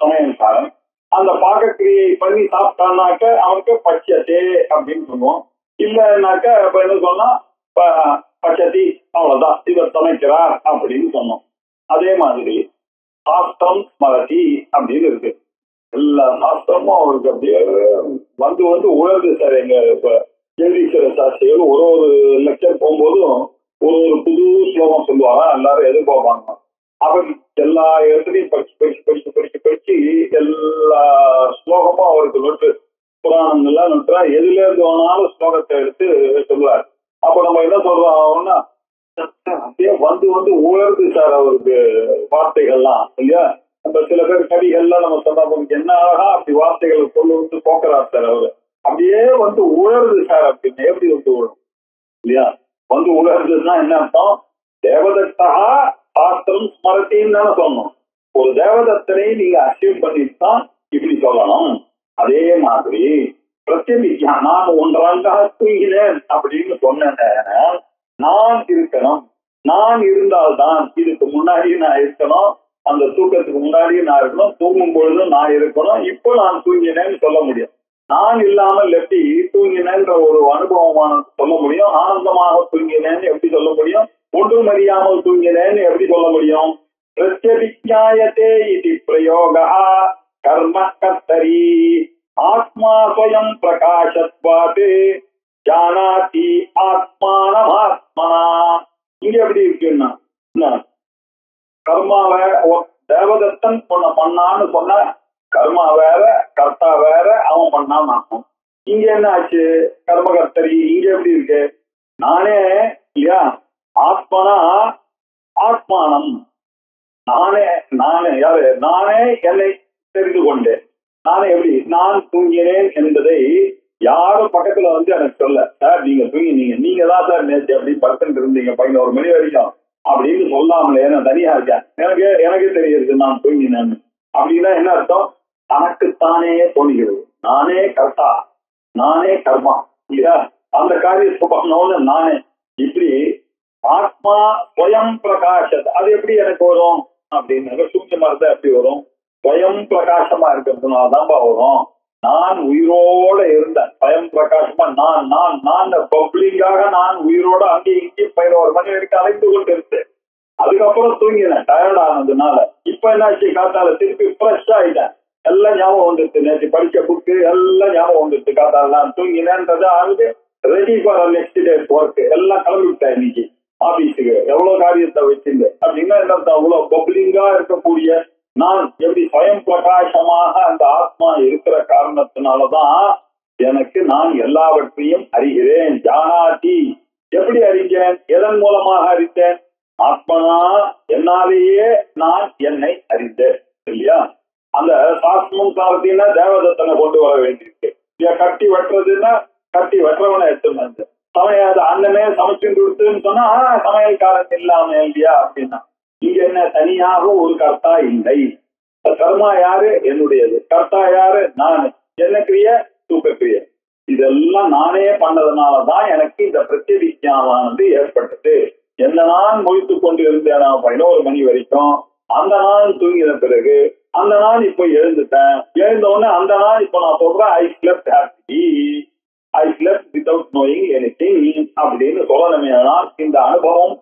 சமயங்காரன். அந்த பாகக்கிரியை பண்ணி சாப்பிட்டான்னாக்க அவனுக்கு பச்சத்தே அப்படின்னு சொல்லுவோம். இல்லைன்னாக்க இப்ப என்ன சொன்னா பச்சதி, அவ்வளவுதான், இவர் சமைக்கிறார் அப்படின்னு சொன்னோம். அதே மாதிரி சாஸ்திரம் ஸ்மரதி அப்படின்னு இருக்கு. எல்லா சாஸ்திரமும் அவருக்கு அப்படியே வந்து வந்து உணர்ந்து சார். எங்க இப்ப ஜெகதீஸ்வர சாஸ்திரிகள் ஒரு லெக்சர் போகும்போதும் ஒரு புது ஸ்லோகம் சொல்லுவாங்க, எல்லாரும் எதிர்பார்ப்பாங்க. அவர் எல்லா இடத்துலையும் படிச்சு எல்லா ஸ்லோகமும் அவருக்கு நொட்டு, புராணங்கள்லாம் நொட்டுறா. எதுல இருந்து வேணாலும் ஸ்லோகத்தை எடுத்து சொல்லுவார். அப்ப நம்ம என்ன சொல்றோம்னா அப்படியே வந்து வந்து உணர்ந்து சார் அவருக்கு வார்த்தைகள்லாம் இல்லையா? நம்ம சில பேர் கவிகள்லாம் நம்ம சொன்னா என்ன அழகா அப்படி வார்த்தைகள் கொண்டு வந்து போக்குறார் சார் அவரு. அப்படியே வந்து உணர்ந்து சார் அப்படின்னு எப்படி வந்து உணரும் இல்லையா? வந்து உணர்ந்ததுன்னா என்ன அர்த்தம்? தேவதத்தா சாஸ்திரம் ஸ்மரத்தின்னு தானே சொன்னோம். ஒரு தேவதத்தனை நீங்க அச்சீவ் பண்ணிட்டு தான் இப்படி சொல்லணும். அதே மாதிரி பிரத்யபிக்யா, நான் ஒன்றாக தூங்கினேன் அப்படின்னு சொன்னேன். நான் இருக்கணும், நான் இருந்தால்தான் இதுக்கு முன்னாடி நான் இருக்கணும், அந்த தூக்கத்துக்கு முன்னாடி நான் இருக்கணும், தூங்கும் பொழுது நான் இருக்கணும், இப்போ நான் தூங்கினேன்னு சொல்ல முடியும். நான் இல்லாமல் எப்படி தூங்கினேன்ற ஒரு அனுபவமான சொல்ல முடியும்? ஆனந்தமாக தூங்கினேன்னு எப்படி சொல்ல முடியும்? ஒன்றும் அறியாமல் தூங்கினேன்னு எப்படி சொல்ல முடியும்? பிரத்யபிக்ஞாயதே இது பிரயோகா கர்ம கர்த்தரி ஆத்மா ஸ்வயம் பிரகாசத்வாத் ஜானாதி ஆத்மானமாத்மனா. இங்க எப்படி இருக்குன்னா, கர்மாவை தேவதத்தன் பொண்ண பண்ணான்னு சொன்ன கர்மா வேற கர்த்தா வேற, அவன் பண்ணான்னு ஆகும். இங்க என்ன ஆச்சு? கர்மகர்த்தரி இங்க எப்படி இருக்கு? நானே இல்லையா? ஆத்மனா ஆத்மானம், நானே நானே யாரு? நானே என்னை தெரிந்து கொண்டேன். நானே எப்படி? நான் தூங்கினேன் என்பதை யாரும் பக்கத்துல வந்து எனக்கு சொல்ல, சார் நீங்க தூங்கினீங்க, நீங்க தான் சார் நேற்று அப்படி படுத்துட்டு இருந்தீங்க 11 மணி வரைக்கும் அப்படின்னு சொல்லாமலே நான் தனியா இருக்கேன், எனக்கு தெரியுது நான் தூங்கினேன்னு. அப்படின்னா என்ன அர்த்தம்? தனக்குத்தானே தோணுகிறது. நானே கர்த்தா, நானே கர்மா இல்லையா? அந்த காரியத்தை பண்ணோன்னு நானே இப்படி ஆத்மா ஸ்வயம் பிரகாசத். அது எப்படி எனக்கு வரும் அப்படின்னு சூன்யமா இருந்தா எப்படி வரும்? ஸ்வயம் பிரகாசமா இருக்கிறதுனாலதான்பா வரும். நான் உயிரோட இருந்தேன், ஸ்வயம் பிரகாசமா நான் நான் நான் பப்ளிக்காக நான் உயிரோட அங்கேயும் இங்கேயும் 11 மணி வரைக்கும் அழைத்து கொண்டு இருந்தேன். அதுக்கப்புறம் தூங்கினேன் டயர்ட் ஆனதுனால. இப்ப என்னாச்சு? காத்தால திருப்பி ஃப்ரெஷ் ஆயிட்டேன், எல்லாம் ஞாபகம் வந்துருச்சு, நேற்று படிச்ச புக்கு எல்லாம் ஞாபகம் வந்துருச்சு. காத்தால நான் தூங்கினேன்றது ஆகுது, ready for next days work, எல்லாம் கிளம்பிவிட்டேன் இன்னைக்கு ஆபீஸுக்கு, எவ்வளவு காரியத்தை வச்சிருந்து அப்படின்னா என்ன அர்த்தம்? அவ்வளவு பப்ளிங்கா இருக்கக்கூடிய நான் எப்படி ஸ்வயம் பிரகாசமாக அந்த ஆத்மா இருக்கிற காரணத்தினாலதான் எனக்கு நான் எல்லாவற்றையும் அறிகிறேன். ஜானாதி, எப்படி அறிஞ்சேன்? எதன் மூலமாக அறிந்தேன்? ஆத்மனா, என்னாலேயே நான் என்னை அறிந்தேன் இல்லையா? அந்த சாஸ்திரம் சாரத்தின்னா தேவதத்தனை கொண்டு வர வேண்டியிருக்கு. கட்டி வெட்டுறதுன்னா கட்டி வெட்டுறவனை எடுத்துருந்தேன். சமையல் அண்ணனே சமைச்சு கொடுத்துன்னு சொன்னா சமையல்காரன் இல்லாம இல்லையா அப்படின்னா, இங்க என்ன தனியாக ஒரு கர்த்தா இல்லை. கர்மா யாரு? என்னுடையது. கர்த்தா யாரு? நானு. என்ன கிரிய? தூக்க கிரிய. இதெல்லாம் நானே பண்ணதுனாலதான் எனக்கு இந்த பிரத்யபிக்ஞானமானது ஏற்பட்டது. எந்த நான் முழித்து கொண்டு இருந்தேன் 11 மணி வரைக்கும், அந்த நான் தூங்கின பிறகு அந்த நான் இப்ப எழுந்துட்டேன். எழுந்த உடனே அந்த நான் இப்ப நான் சொல்றேன் ஐ ஸ்லெப்ட் ஹாப்பி, ஐ ஸ்லெப்ட் வித்வுட் நோயிங் எனிதிங் அப்படின்னு சொல்லணுமே. ஆனால் இந்த அனுபவம்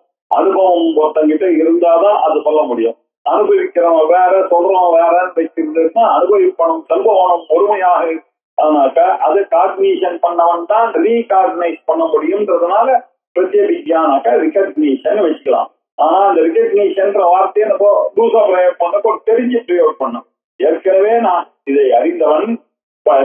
ஒருத்தங்கிட்ட இருந்தாதான் அது சொல்ல முடியும். அனுபவிக்கிறவன் வேற, சொல்றவன் வேறன்னு வச்சிருந்தா அனுபவிப்பணும் செல்வனம் பொறுமையாக அதனாக்க அது காக்னிஷன் பண்ணவன் தான் ரீகாக்னைஸ் பண்ண முடியும்ன்றதுனால பிரத்யபிக்ஞானாக்க ரிகக்னிஷன் வச்சுக்கலாம். ஆனா அந்த ரிகக்னிஷன்ற வார்த்தையை நம்ம லூசா பிரயோகம் பண்ண தெரிஞ்சு பிரயோகம் பண்ணும். ஏற்கனவே நான் இதை அறிந்தவன்,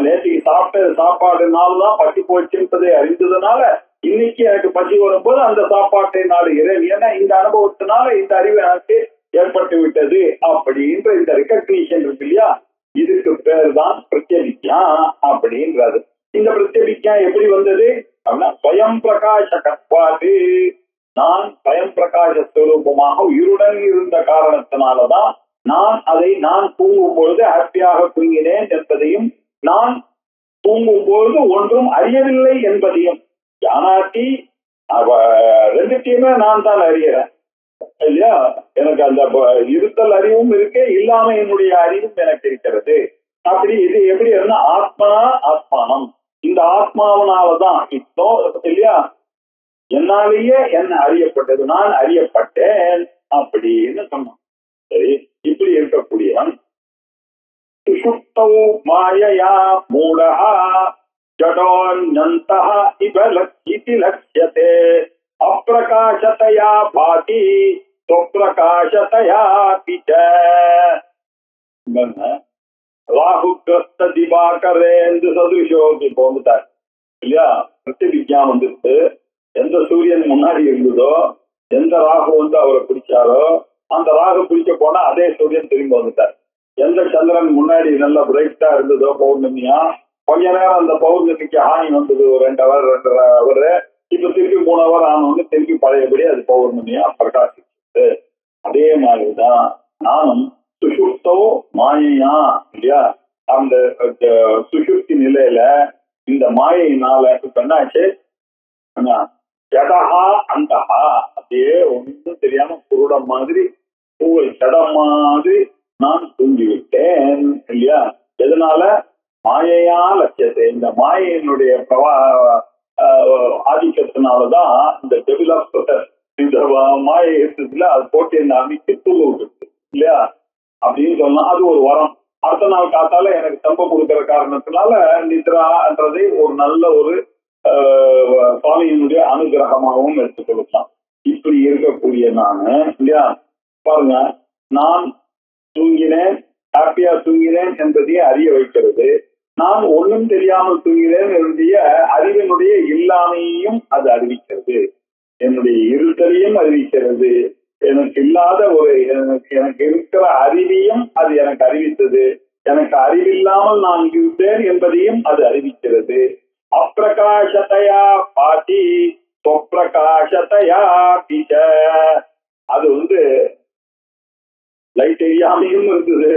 நேற்றுக்கு சாப்பிட்ட சாப்பாடுனால்தான் பசி போச்சுன்றதை அறிந்ததுனால இன்னைக்கு எனக்கு பசி வரும்போது அந்த சாப்பாட்டை நாடுகிறேன். ஏன்னா இந்த அனுபவத்தினால இந்த அறிவு எனக்கு ஏற்பட்டு விட்டது அப்படின்ற இந்த ரெகக்னிஷன் இருக்கு இல்லையா, இதுக்கு பேர் தான் பிரத்யபிக்ஞா அப்படின்றது. இந்த பிரத்யபிக்ஞா எப்படி வந்தது அப்படின்னா ஸ்வயம் பிரகாச கத்வாது, நான் ஸ்வயம் பிரகாச ஸ்வரூபமாக உயிருடன் இருந்த காரணத்தினாலதான் நான் தூங்கும் பொழுது ஹாப்பியாக தூங்கினேன் என்பதையும், நான் தூங்கும் பொழுது ஒன்றும் அறியவில்லை என்பதையும், பாட்டி ரெண்டுத்தையுமே நான் தான் அறிகிறேன் இல்லையா. எனக்கு அந்த இருத்தல் அறிவும் இருக்கு, இல்லாம என்னுடைய அறிவும் எனக்கு இருக்கிறது. அப்படி இது எப்படி ஆத்மா ஆத்மானம், இந்த ஆத்மாவனாலதான் இப்போ இல்லையா என்னாலேயே என்ன அறியப்பட்டது, நான் அறியப்பட்டேன் அப்படின்னு சொன்னான். சரி, இப்படி இருக்கக்கூடியவன் சுஷுப்தௌ மாயயா மூடஹ ஜடோன்யந்தஹ இவ லக்ஷிதி லக்ஷ்யதே அப்ரகாசதயா பாதி ஸ்வப்ரகாசதயா பிச்ச. ராகு கிரஸ்த திவாகரேந்து சதுஷோக்கு போந்துட்டார் இல்லையா. பிரத்யவிஜா வந்துட்டு எந்த சூரியன் முன்னாடி இருந்ததோ, எந்த ராகு அவரை பிடிச்சாரோ அந்த ராகு பிடிக்க போனா அதே சூரியன் திரும்பி வந்துட்டார். எந்த சந்திரன் முன்னாடி நல்ல பிரைட்டா இருந்ததோ பௌர்ணமியா, கொஞ்ச நேரம் அந்த பௌர்ணமிக்கு ஹானி வந்தது, ஒரு 2 hour 2.5 hour, இப்ப திருப்பி 3 hour ஆனவங்க திருப்பி பழையபடி அது பௌர்ணமியா பிரகாசிச்சு. அதே மாதிரிதான் நானும் சுஷுப்தோ மாயையா இல்லையா, அந்த சுஷுப்தி நிலையில இந்த மாயினால இப்ப என்னாச்சு, ஜடஹா அந்தஹா அப்படியே ஒன்றும் தெரியாம குருடம் மாதிரி ஜடம் மாதிரி நான் தூங்கிவிட்டேன் இல்லையா. எதனால? மாயையா லட்சியத்தை, இந்த மாயினுடைய ஆதிக்கத்தினாலதான் இந்த டெவலப்டர் இந்த மாயை இருந்ததுல அது போட்டு என்ன அமைத்து தூங்க விட்டுருக்கு இல்லையா அப்படின்னு சொன்னா அது ஒரு வரம். அடுத்த நாள் காத்தால எனக்கு தம்பம் கொடுக்கிற காரணத்தினால நித்ரான்றதை ஒரு நல்ல ஒரு சுவாமியினுடைய அனுகிரகமாகவும் எடுத்துக்கொள்ளலாம். இப்படி இருக்கக்கூடிய நானு இல்லையா பாருங்க, நான் தூங்கினேன், ஹாப்பியா தூங்கினேன் என்பதையே அறிய வைக்கிறது. நான் ஒன்றும் தெரியாமல் தூங்கினேன் என்னுடைய அறிவினுடைய இல்லாமையும் அது அறிவிக்கிறது, என்னுடைய இருத்தலையும் அறிவிக்கிறது, எனக்கு இல்லாத ஒரு எனக்கு இருக்கிற அறிவையும் அது எனக்கு அறிவித்தது, எனக்கு அறிவில்லாமல் நான் இருந்தேன் என்பதையும் அது அறிவிக்கிறது. அப்பிரகாசத்தையா பாட்டி சொப்பிரகாசத்தையா பிச்ச. அது லைட் எரியாமையும் இருந்தது,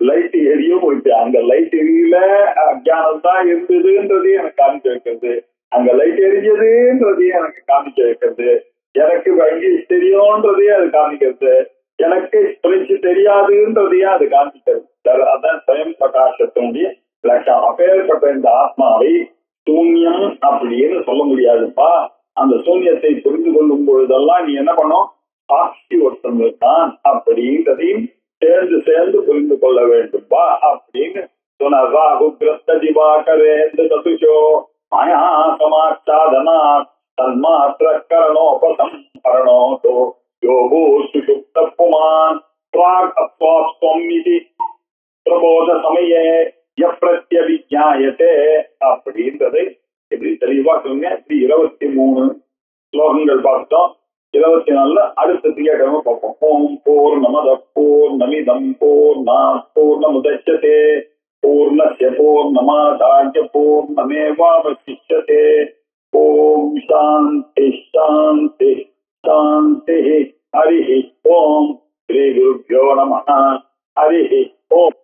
லைட் எரியும் போயிட்டு, அங்க லைட் எரியல அஜானம் தான் இருந்ததுன்றதையும் எனக்கு காமிக்க வைக்கிறது, அங்க லைட் எரிஞ்சதுன்றதையும் எனக்கு காமிக்க வைக்கிறது, எனக்கு இங்கிலீஷ் தெரியும்ன்றதையும் அது காமிக்கிறது, எனக்கு பிரெஞ்சு தெரியாதுன்றதையும் அது காமிக்கிறது. அதான் ஸ்வயம் பிரகாசத்தினுடைய லட்சம். அப்பேற்பட்ட இந்த ஆத்மாவை சூன்யம் அப்படின்னு சொல்ல முடியாதுப்பா. அந்த சூன்யத்தை புரிந்து கொள்ளும் பொழுதெல்லாம் நீ என்ன பண்ணும், சாட்சி ஒருத்தன் இருக்கான் அப்படின்றதையும் சேர்ந்து புரிந்து கொள்ள வேண்டும்பா அப்படின்னு சொன்னார். ராகு கிரஸ்த திவாகரேந்து சதுஷோ மாயா சமாச்சாதனா தன்மாத்திர கரணோபசம்பரணோதோ யோகோ சுஷுப்த புமான் பிராக் அஸ்வாப்ஸ்வம் இதி பிரபோத சமயே யப்ரத்யவிஜ்ஞாயதே அப்படின்றதை எப்படி தெளிவா சொல்லுங்க. இப்படி 23 ஸ்லோகங்கள் பார்த்தோம். 24 அடுத்த திங்கட்கிழமை பார்ப்போம். ஓம் பூர்ணமத பூர்ணமிதம் பூர்ணாத் பூர்ணமுதச்யதே பூர்ணஸ்ய பூர்ணமாதாய பூர்ணமேவாவசிஷ்யதே. ஓம் சாந்தி சாந்தி சாந்தி. ஹரி ஓம். ஸ்ரீ குருப்யோ நமः. ஹரி ஓம்.